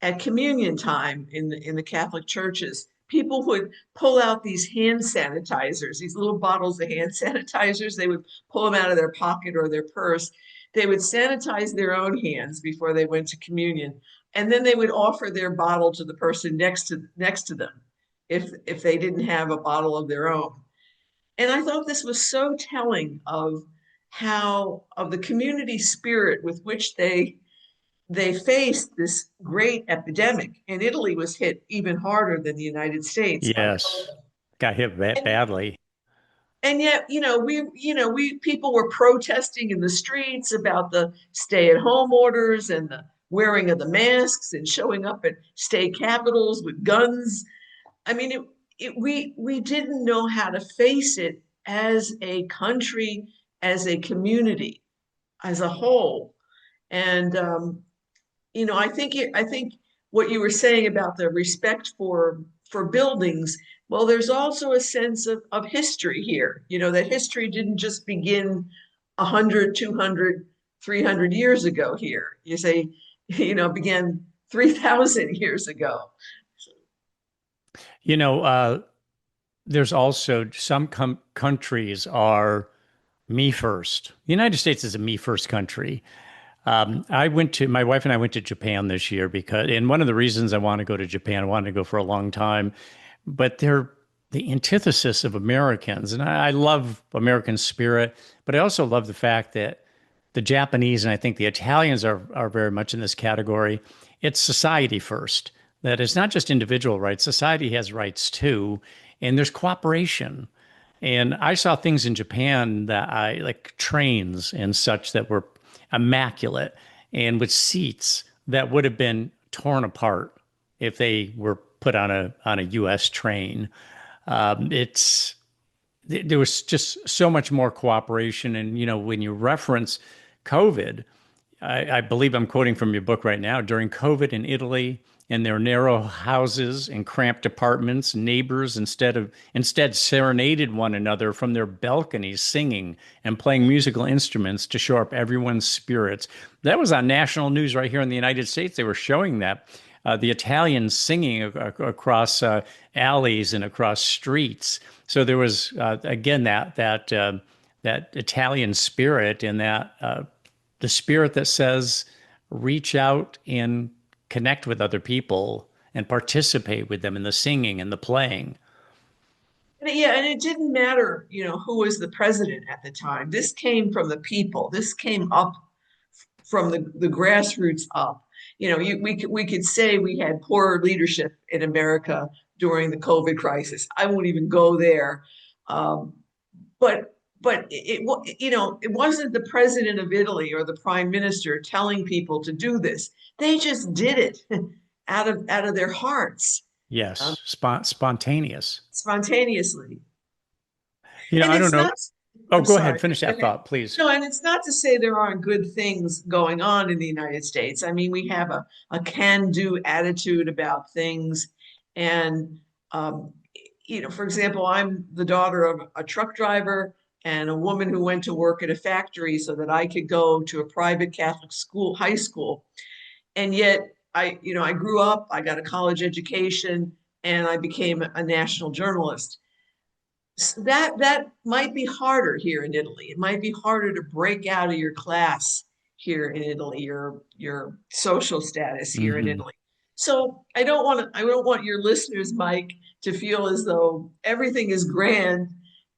at communion time in the Catholic churches, people would pull out these hand sanitizers, these little bottles of hand sanitizers. They would pull them out of their pocket or their purse. They would sanitize their own hands before they went to communion, and then they would offer their bottle to the person next to them if they didn't have a bottle of their own. And I thought this was so telling of the community spirit with which they faced this great epidemic. And Italy was hit even harder than the United States by Yes, COVID. got hit And badly. And yet, we people were protesting in the streets about the stay-at-home orders and the wearing of the masks and showing up at state capitals with guns. I mean, we didn't know how to face it as a country, as a community, as a whole. And I think what you were saying about the respect for buildings, well, there's also a sense of history here. That history didn't just begin 100, 200, 300 years ago here. You say, began 3,000 years ago. You know, there's also some countries are me first. The United States is a me first country. My wife and I went to Japan this year and one of the reasons I want to go to Japan, I wanted to go for a long time, but they're the antithesis of Americans. And I love American spirit, but I also love the fact that the Japanese and I think the Italians are very much in this category. It's society first. That it's not just individual rights, society has rights too, and there's cooperation. And I saw things in Japan that I like trains and such that were immaculate and with seats that would have been torn apart if they were put on a US train. It's there was just so much more cooperation. And when you reference COVID, I believe I'm quoting from your book right now. During COVID in Italy, in their narrow houses and cramped apartments, neighbors instead serenaded one another from their balconies, singing and playing musical instruments to shore up everyone's spirits. That was on national news right here in the United States. They were showing that. The Italians singing across alleys and across streets. So there was again that Italian spirit and that the spirit that says reach out and connect with other people and participate with them in the singing and the playing. Yeah, and it didn't matter, who was the president at the time. This came from the people. This came up from the grassroots up. We could say we had poor leadership in America during the COVID crisis. I won't even go there. Um, but it wasn't the president of Italy or the prime minister telling people to do this. They just did it out of their hearts, Yes, spontaneous. spontaneously. I And don't it's know. not. Oh, I'm go ahead. sorry. Finish Go that ahead. thought, please. No, and it's not to say there aren't good things going on in the United States. I mean, we have a can-do attitude about things. And, for example, I'm the daughter of a truck driver and a woman who went to work at a factory so that I could go to a private Catholic school, high school. And yet I grew up, I got a college education, and I became a national journalist. That might be harder here in Italy. It might be harder to break out of your class here in Italy, your social status here in Hmm. Italy. So I don't want your listeners, Mike, to feel as though everything is grand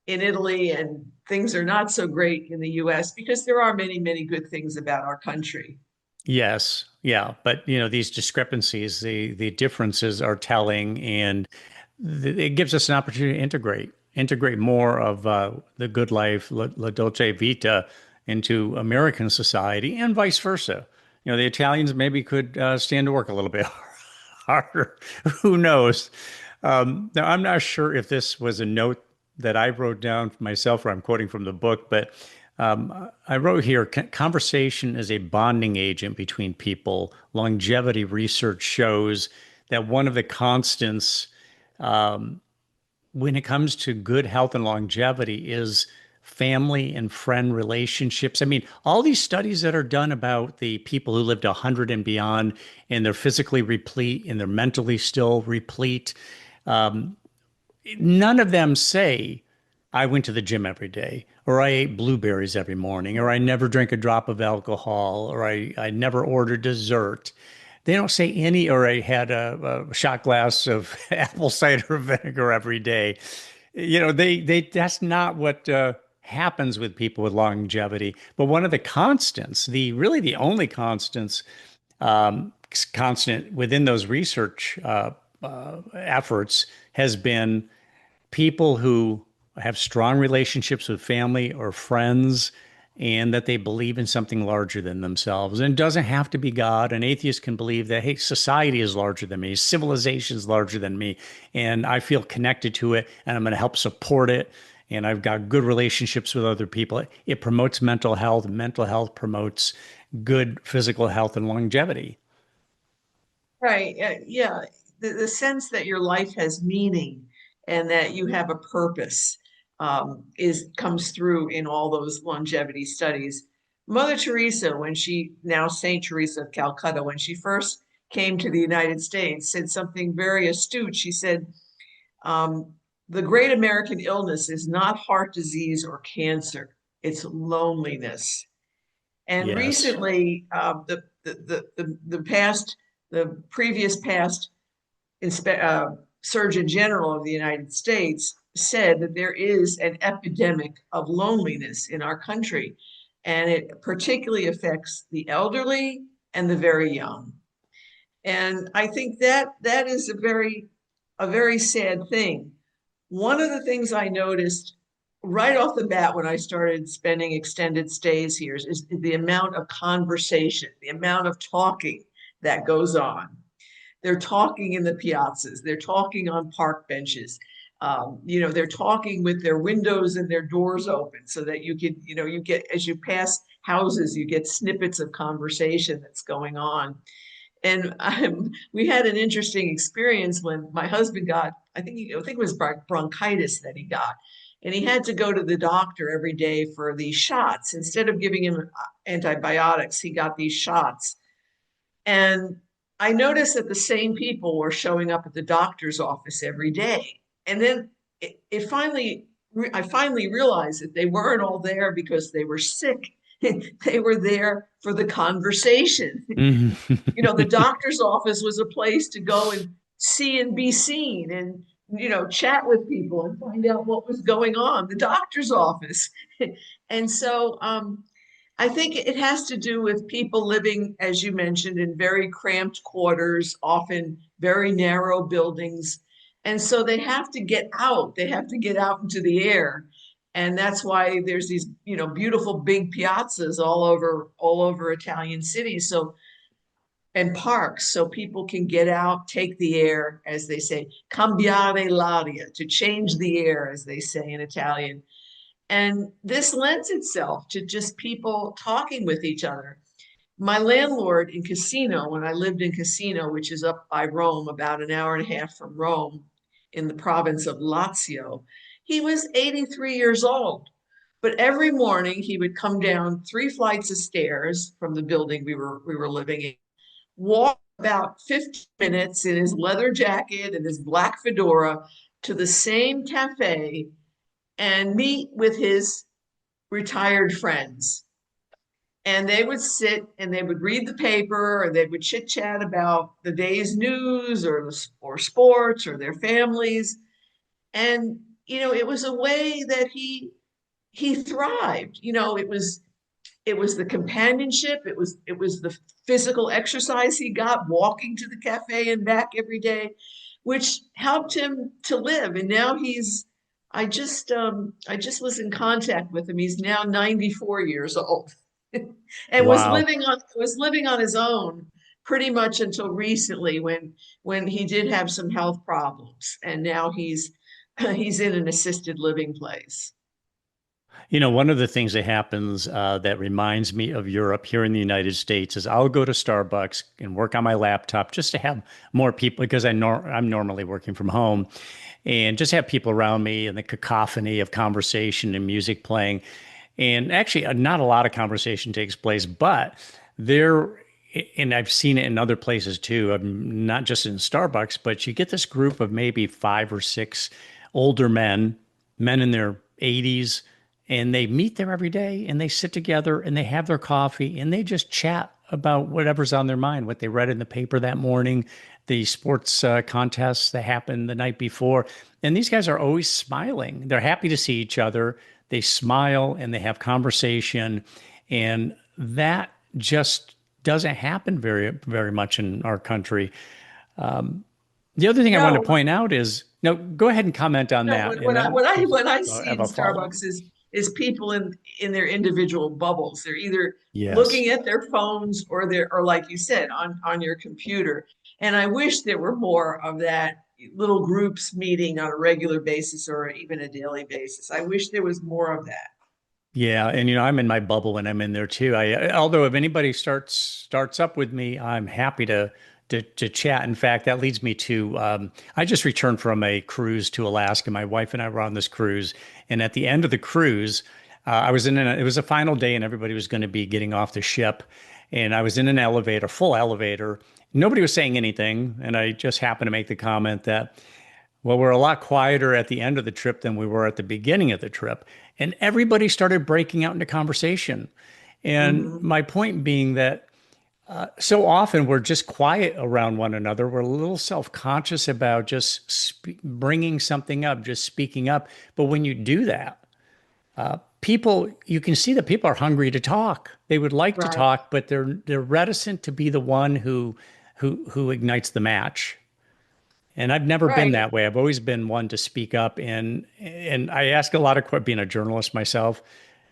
in Italy and things are not so great in the US, because there are many, many good things about our country. Yes, yeah, but these discrepancies, the differences are telling, and it gives us an opportunity to integrate more of the good life, la dolce vita, into American society, and vice versa. The Italians maybe could stand to work a little bit harder. Who knows? Now, I'm not sure if this was a note that I wrote down for myself or I'm quoting from the book, but I wrote here, conversation is a bonding agent between people. Longevity research shows that one of the constants when it comes to good health and longevity is family and friend relationships. I mean, all these studies that are done about the people who lived 100 and beyond, and they're physically replete and they're mentally still replete, none of them say, I went to the gym every day, or I ate blueberries every morning, or I never drank a drop of alcohol, or I never ordered dessert. They don't say any, or I had a shot glass of apple cider vinegar every day. They that's not what happens with people with longevity. But one of the constants, the only constants, constant within those research efforts has been people who have strong relationships with family or friends, and that they believe in something larger than themselves. And it doesn't have to be God. An atheist can believe that, hey, society is larger than me, civilization is larger than me, and I feel connected to it, and I'm going to help support it. And I've got good relationships with other people. It promotes mental health. Mental health promotes good physical health and longevity. Right. Yeah. The sense that your life has meaning and that you have a purpose is comes through in all those longevity studies. Mother Teresa, when she, now Saint Teresa of Calcutta, when she first came to the United States, said something very astute. She said, um, the great American illness is not heart disease or cancer, it's loneliness. And Yes. recently, the previous past Surgeon General of the United States said that there is an epidemic of loneliness in our country, and it particularly affects the elderly and the very young. And I think that that is a very sad thing. One of the things I noticed right off the bat when I started spending extended stays here is the amount of conversation, the amount of talking that goes on. They're talking in the piazzas, they're talking on park benches. They're talking with their windows and their doors open so that you can, you get, as you pass houses, you get snippets of conversation that's going on. And we had an interesting experience when my husband got, I think it was bronchitis that he got. And he had to go to the doctor every day for these shots. Instead of giving him antibiotics, he got these shots. And I noticed that the same people were showing up at the doctor's office every day. And then I finally realized that they weren't all there because they were sick. They were there for the conversation. The doctor's office was a place to go and see and be seen and, chat with people and find out what was going on, the doctor's office. And so I think it has to do with people living, as you mentioned, in very cramped quarters, often very narrow buildings. And so they have to get out. They have to get out into the air. And that's why there's these, beautiful big piazzas all over Italian cities. So, and parks, so people can get out, take the air, as they say, cambiare l'aria, to change the air, as they say in Italian. And this lends itself to just people talking with each other. My landlord in Cassino, when I lived in Cassino, which is up by Rome, about an hour and a half from Rome, in the province of Lazio, he was 83 years old. But every morning he would come down 3 flights of stairs from the building we were living in, walk about 15 minutes in his leather jacket and his black fedora to the same cafe and meet with his retired friends. And they would sit and they would read the paper, or they would chit chat about the day's news or sports or their families. And, it was a way that he thrived. It was the companionship, it was the physical exercise he got walking to the cafe and back every day, which helped him to live. And now I just was in contact with him. He's now 94 years old. And Wow. was living on his own pretty much until recently, when he did have some health problems, and now he's in an assisted living place. One of the things that happens that reminds me of Europe here in the United States is I'll go to Starbucks and work on my laptop just to have more people, because I'm normally working from home, and just have people around me and the cacophony of conversation and music playing. And actually, not a lot of conversation takes place, but there, and I've seen it in other places too, not just in Starbucks, but you get this group of maybe 5 or 6 older men in their 80s, and they meet there every day and they sit together and they have their coffee and they just chat about whatever's on their mind, what they read in the paper that morning, the sports contests that happened the night before. And these guys are always smiling. They're happy to see each other. They smile and they have conversation. And that just doesn't happen very, very much in our country. The other thing I want to No, point out is No, go ahead and comment on No, that, and then what I I'll see have in a follow-up. Starbucks is people in their individual bubbles. They're either Yes. looking at their phones or they're, or like you said, on your computer. And I wish there were more of that, little groups meeting on a regular basis or even a daily basis. I wish there was more of that. Yeah, and I'm in my bubble when I'm in there too. Although if anybody starts up with me, I'm happy to chat. In fact, that leads me to I just returned from a cruise to Alaska. My wife and I were on this cruise, and at the end of the cruise, I was it was a final day, and everybody was going to be getting off the ship, and I was in an elevator, full elevator. Nobody was saying anything, and I just happened to make the comment that, well, we're a lot quieter at the end of the trip than we were at the beginning of the trip. And everybody started breaking out into conversation. And Mhm. my point being that so often we're just quiet around one another. We're a little self conscious about just bringing something up, just speaking up. But when you do that, people, you can see that people are hungry to talk. They would like to Right, talk, but they're reticent to be the one who ignites the match. And I've never been right. that way. I've always been one to speak up, and I ask a lot of being a journalist myself.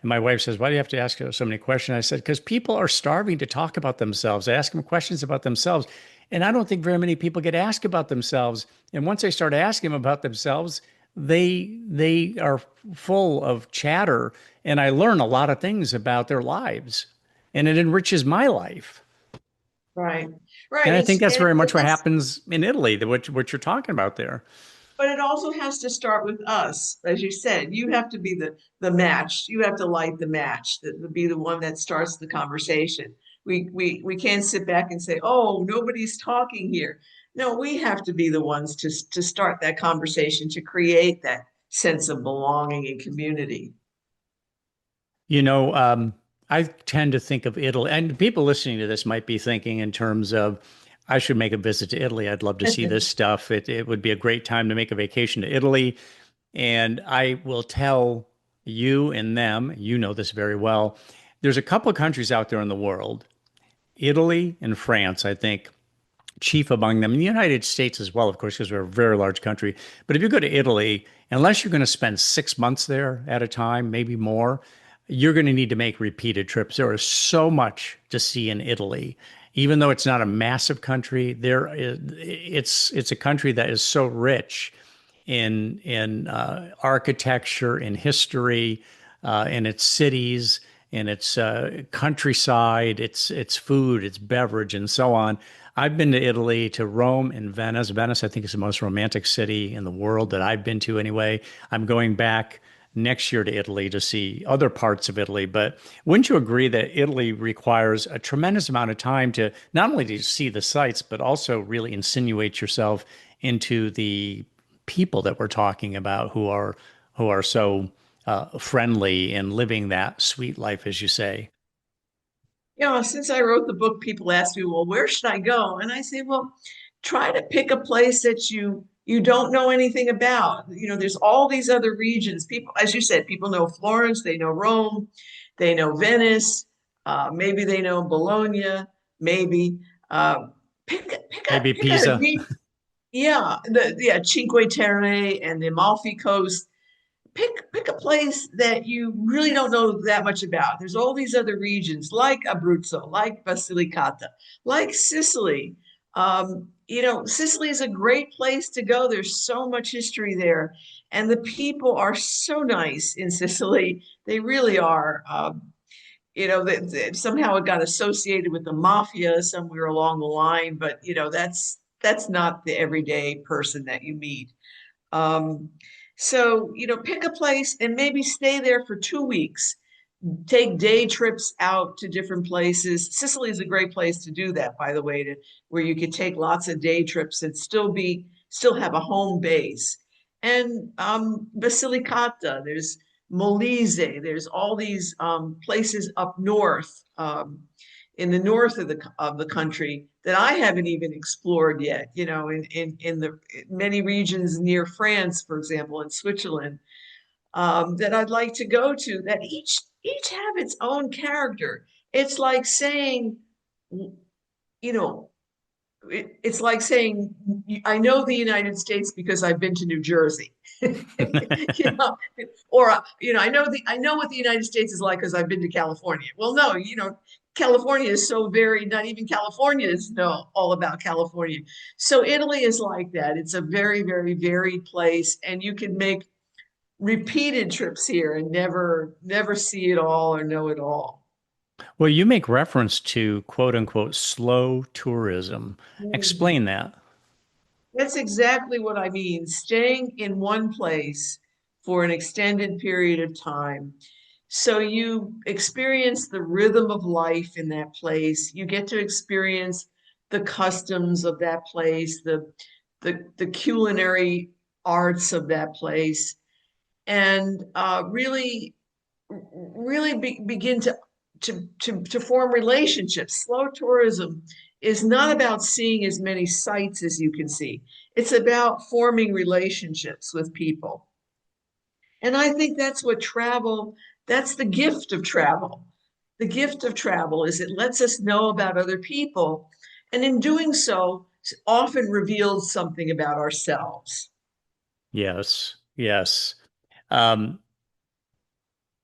And my wife says, "Why do you have to ask so many questions?" I said, "Because people are starving to talk about themselves. I ask them questions about themselves, and I don't think very many people get asked about themselves. And once they start asking them about themselves, they are full of chatter, and I learn a lot of things about their lives, and it enriches my life." Right. Right. And I think that's And very it much what has, happens in Italy, what you're talking about there. but it also has to start with us. As you said, you have to be the match. You have to light the match, to be the one that starts the conversation. We can't sit back and say, "Oh, nobody's talking here." No, we have to be the ones to start that conversation, to create that sense of belonging and community. You know, I tend to think of Italy, and people listening to this might be thinking in terms of, I should make a visit to Italy. I'd love to see this stuff. It would be a great time to make a vacation to Italy. And I will tell you and them, you know this very well. There's a couple of countries out there in the world, Italy and France, I think, chief among them. And the United States as well, of course, because we're a very large country. But if you go to Italy, unless you're going to spend 6 months there at a time, maybe more, you're going to need to make repeated trips. There is so much to see in Italy. Even though it's not a massive country, it's a country that is so rich in architecture, in history, in its cities, in its countryside, its food, its beverage, and so on. I've been to Italy, to Rome and Venice. Venice, I think, is the most romantic city in the world that I've been to anyway. I'm going back next year to Italy to see other parts of Italy. But wouldn't you agree that Italy requires a tremendous amount of time to not only to see the sights, but also really insinuate yourself into the people that we're talking about who are so friendly and living that sweet life, as you say? Since I wrote the book, people ask me, well, where should I go? And I say, well, try to pick a place that you don't know anything about. There's all these other regions. People, as you said, people know Florence, they know Rome, they know Venice, maybe they know Bologna, maybe. Uh, Maybe pick a Pisa. region. Yeah, Cinque Terre and the Amalfi Coast. Pick a place that you really don't know that much about. There's all these other regions like Abruzzo, like Basilicata, like Sicily. Sicily is a great place to go. There's so much history there, and the people are so nice in Sicily. They really are. That somehow it got associated with the mafia somewhere along the line, but that's not the everyday person that you meet. Um, so, pick a place and maybe stay there for 2 weeks. Take day trips out to different places. Sicily is a great place to do that, by the way, where you could take lots of day trips and still have a home base. And Basilicata, there's Molise, there's all these places up north, in the north of the country that I haven't even explored yet. In the many regions near France, for example, in Switzerland, that I'd like to go to. That each have its own character. It's like saying, you know, it's like saying, I know the United States because I've been to New Jersey. You know, or I know what the United States is like because I've been to California. Well, no, California is so varied. Not even Californians know all about California. So Italy is like that. It's a very, very varied place, and you can make repeated trips here and never see it all or know it all. Well, you make reference to quote unquote slow tourism. Mm. Explain that. That's exactly what I mean. Staying in one place for an extended period of time. So you experience the rhythm of life in that place. You get to experience the customs of that place, the culinary arts of that place, and begin to form relationships. Slow tourism is not about seeing as many sights as you can see. It's about forming relationships with people. And I think that's the gift of travel. The gift of travel is it lets us know about other people. And in doing so, often reveals something about ourselves. Yes, yes. Um,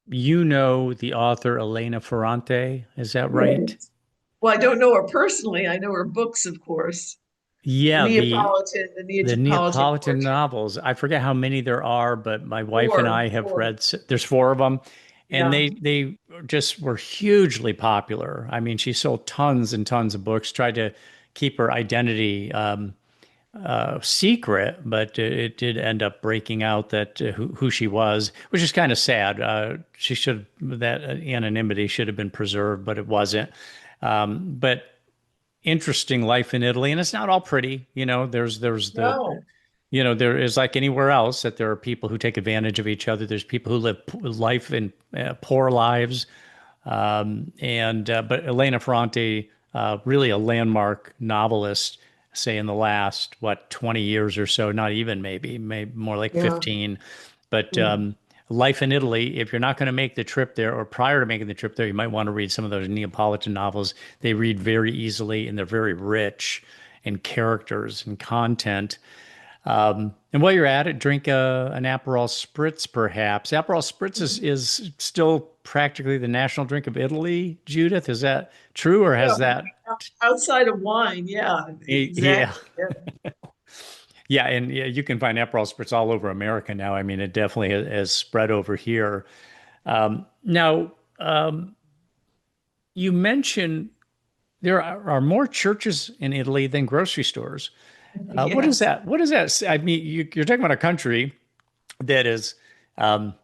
you know the author Elena Ferrante, is that right? Yes. Well, I don't know her personally. I know her books, of course. Yeah, The the Neapolitan Neapolitan portrait. novels. I forget how many there are, but my wife and I have Four. read, there's four of them, and Yeah. they just were hugely popular. I mean, she sold tons and tons of books, tried to keep her identity secret, but it did end up breaking out that who she was, which is kind of sad. She should that anonymity should have been preserved, but it wasn't. But interesting life in Italy, and it's not all pretty. There's No. there is like anywhere else that there are people who take advantage of each other. There's people who live life in poor lives, and but Elena Ferrante, really a landmark novelist, say in the last 20 years or so, not even maybe more like Yeah. 15. But Mm. life in Italy, if you're not going to make the trip there or prior to making the trip there, you might want to read some of those Neapolitan novels. They read very easily and they're very rich in characters and content. And while you're at it, drink an Aperol Spritz, perhaps. Aperol Spritz is still practically the national drink of Italy, Judith. Is that true, or has Yeah. that? Outside of wine. Yeah, Yeah, exactly. Yeah. yeah, and yeah, you can find Aperol Spritz all over America now. I mean, it definitely has spread over here. Now, you mentioned there are more churches in Italy than grocery stores. What is Yes. that? What does that say? I mean, you're talking about a country that is um,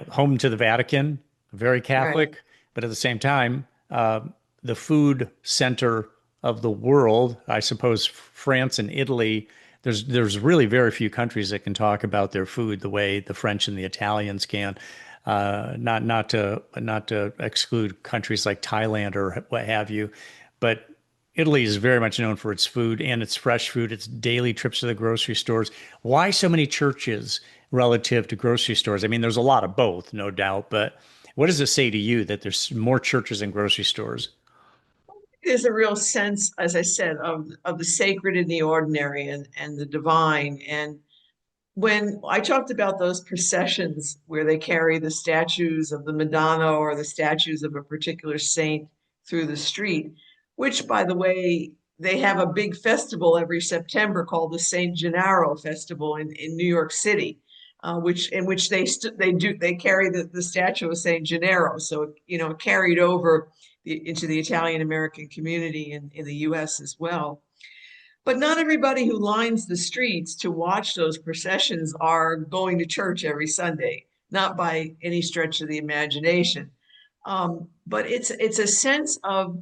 home to the Vatican, very Right. Catholic, but at the same time, the food center of the world. I suppose France and Italy. There's really very few countries that can talk about their food the way the French and the Italians can. Not to exclude countries like Thailand or what have you, but Italy is very much known for its food and its fresh food, its daily trips to the grocery stores. Why so many churches relative to grocery stores? I mean, there's a lot of both, no doubt, but what does it say to you that there's more churches than grocery stores? There's a real sense, as I said, of the sacred and the ordinary and the divine. And when I talked about those processions where they carry the statues of the Madonna or the statues of a particular saint through the street, which, by the way, they have a big festival every September called the Saint Gennaro Festival in New York City, which in which they carry the statue of Saint Gennaro, so it carried over into the Italian American community in the U.S. as well. But not everybody who lines the streets to watch those processions are going to church every Sunday, not by any stretch of the imagination. But it's a sense of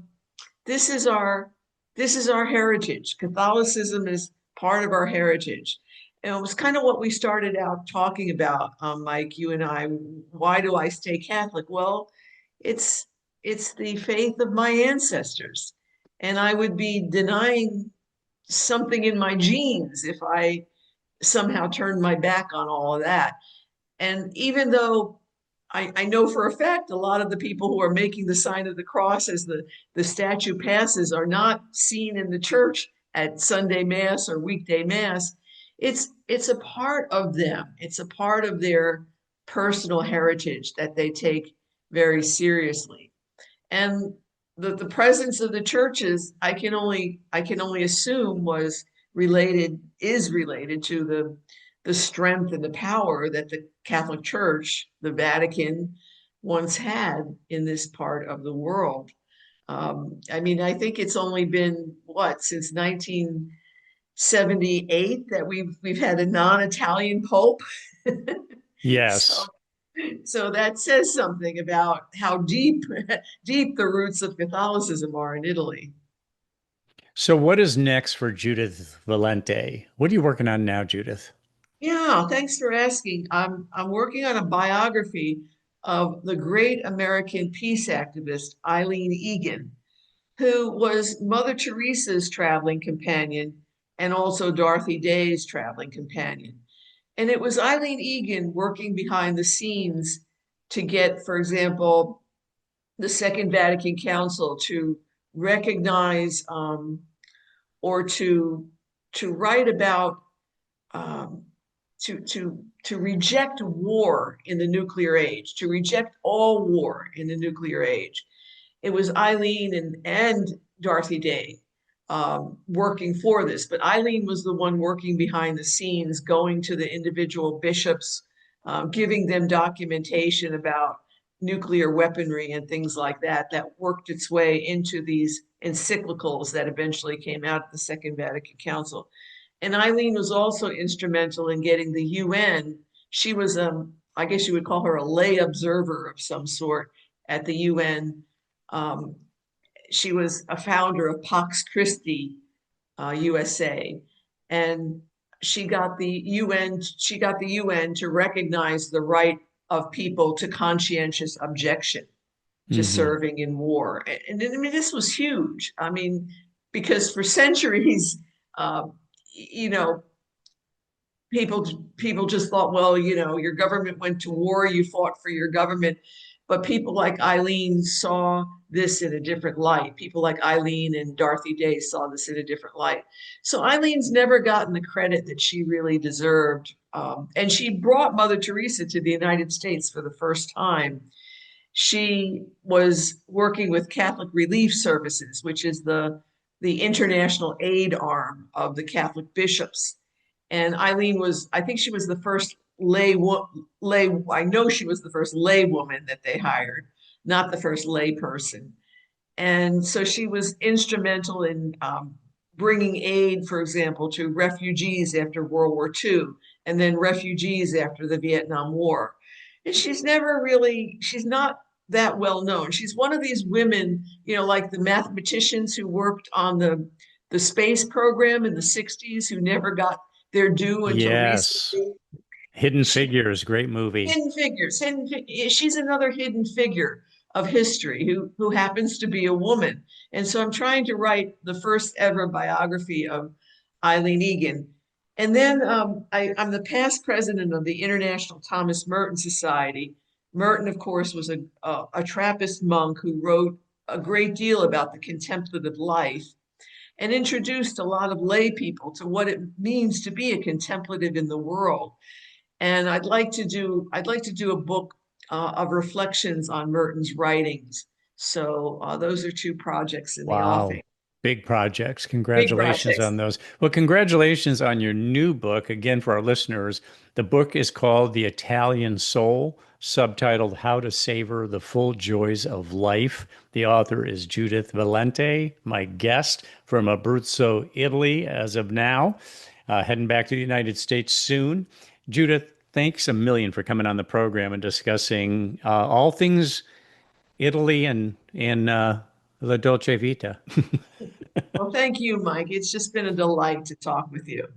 this is our this is our heritage. Catholicism is part of our heritage. And it was kind of what we started out talking about, Mike, you and I. Why do I stay Catholic? Well, it's it's the faith of my ancestors, and I would be denying something in my genes if I somehow turned my back on all of that. And even though I know for a fact a lot of the people who are making the sign of the cross as the statue passes are not seen in the church at Sunday Mass or weekday Mass. It's a part of them. It's a part of their personal heritage that they take very seriously. And the presence of the churches, I can only assume is related to the strength and the power that the Catholic Church, the Vatican, once had in this part of the world. I mean, I think it's only been since 1978 that we've had a non-Italian pope. So Yes. so that says something about how deep deep the roots of Catholicism are in Italy. So what is next for Judith Valente? What are you working on now, Judith? Yeah, thanks for asking. I'm working on a biography of the great American peace activist Eileen Egan, who was Mother Teresa's traveling companion and also Dorothy Day's traveling companion. And it was Eileen Egan working behind the scenes to get, for example, the Second Vatican Council to recognize or to write about um, to reject war in the nuclear age, to reject all war in the nuclear age. It was Eileen and Dorothy Day working for this, but Eileen was the one working behind the scenes, going to the individual bishops, giving them documentation about nuclear weaponry and things like that, that worked its way into these encyclicals that eventually came out of the Second Vatican Council. And Eileen was also instrumental in getting the UN. She was, I guess you would call her a lay observer of some sort at the UN. Um, she was a founder of Pax Christi USA, and she got the UN. She got the UN to recognize the right of people to conscientious objection to Hmm. serving in war. And I mean, this was huge. I mean, because for centuries, uh, you know, people just thought, well, your government went to war, you fought for your government. But people like Eileen saw this in a different light. People like Eileen and Dorothy Day saw this in a different light. So Eileen's never gotten the credit that she really deserved. And she brought Mother Teresa to the United States for the first time. She was working with Catholic Relief Services, which is the international aid arm of the Catholic bishops. And Eileen was, I think she was the first I know she was the first lay woman that they hired, not the first lay person. And so she was instrumental in bringing aid, for example, to refugees after World War II, and then refugees after the Vietnam War. And she's not that well known. She's one of these women, like the mathematicians who worked on the space program in the 60s who never got their due until Yes. recently. Hidden She Figures, great movie. she's another hidden figure of history who happens to be a woman. And so I'm trying to write the first ever biography of Eileen Egan. And then I'm the past president of the International Thomas Merton Society. Merton, of course, was a Trappist monk who wrote a great deal about the contemplative life and introduced a lot of lay people to what it means to be a contemplative in the world. And I'd like to do a book of reflections on Merton's writings. So those are two projects in the offing. Wow. Big projects. Big Congratulations projects. on those. Well, congratulations on your new book. Again, for our listeners, the book is called The Italian Soul, subtitled How to Savor the Full Joys of Life. The author is Judith Valente, my guest from Abruzzo, Italy, as of now, heading back to the United States soon. Judith, thanks a million for coming on the program and discussing all things Italy and La Dolce Vita. Well, thank you, Mike. It's just been a delight to talk with you.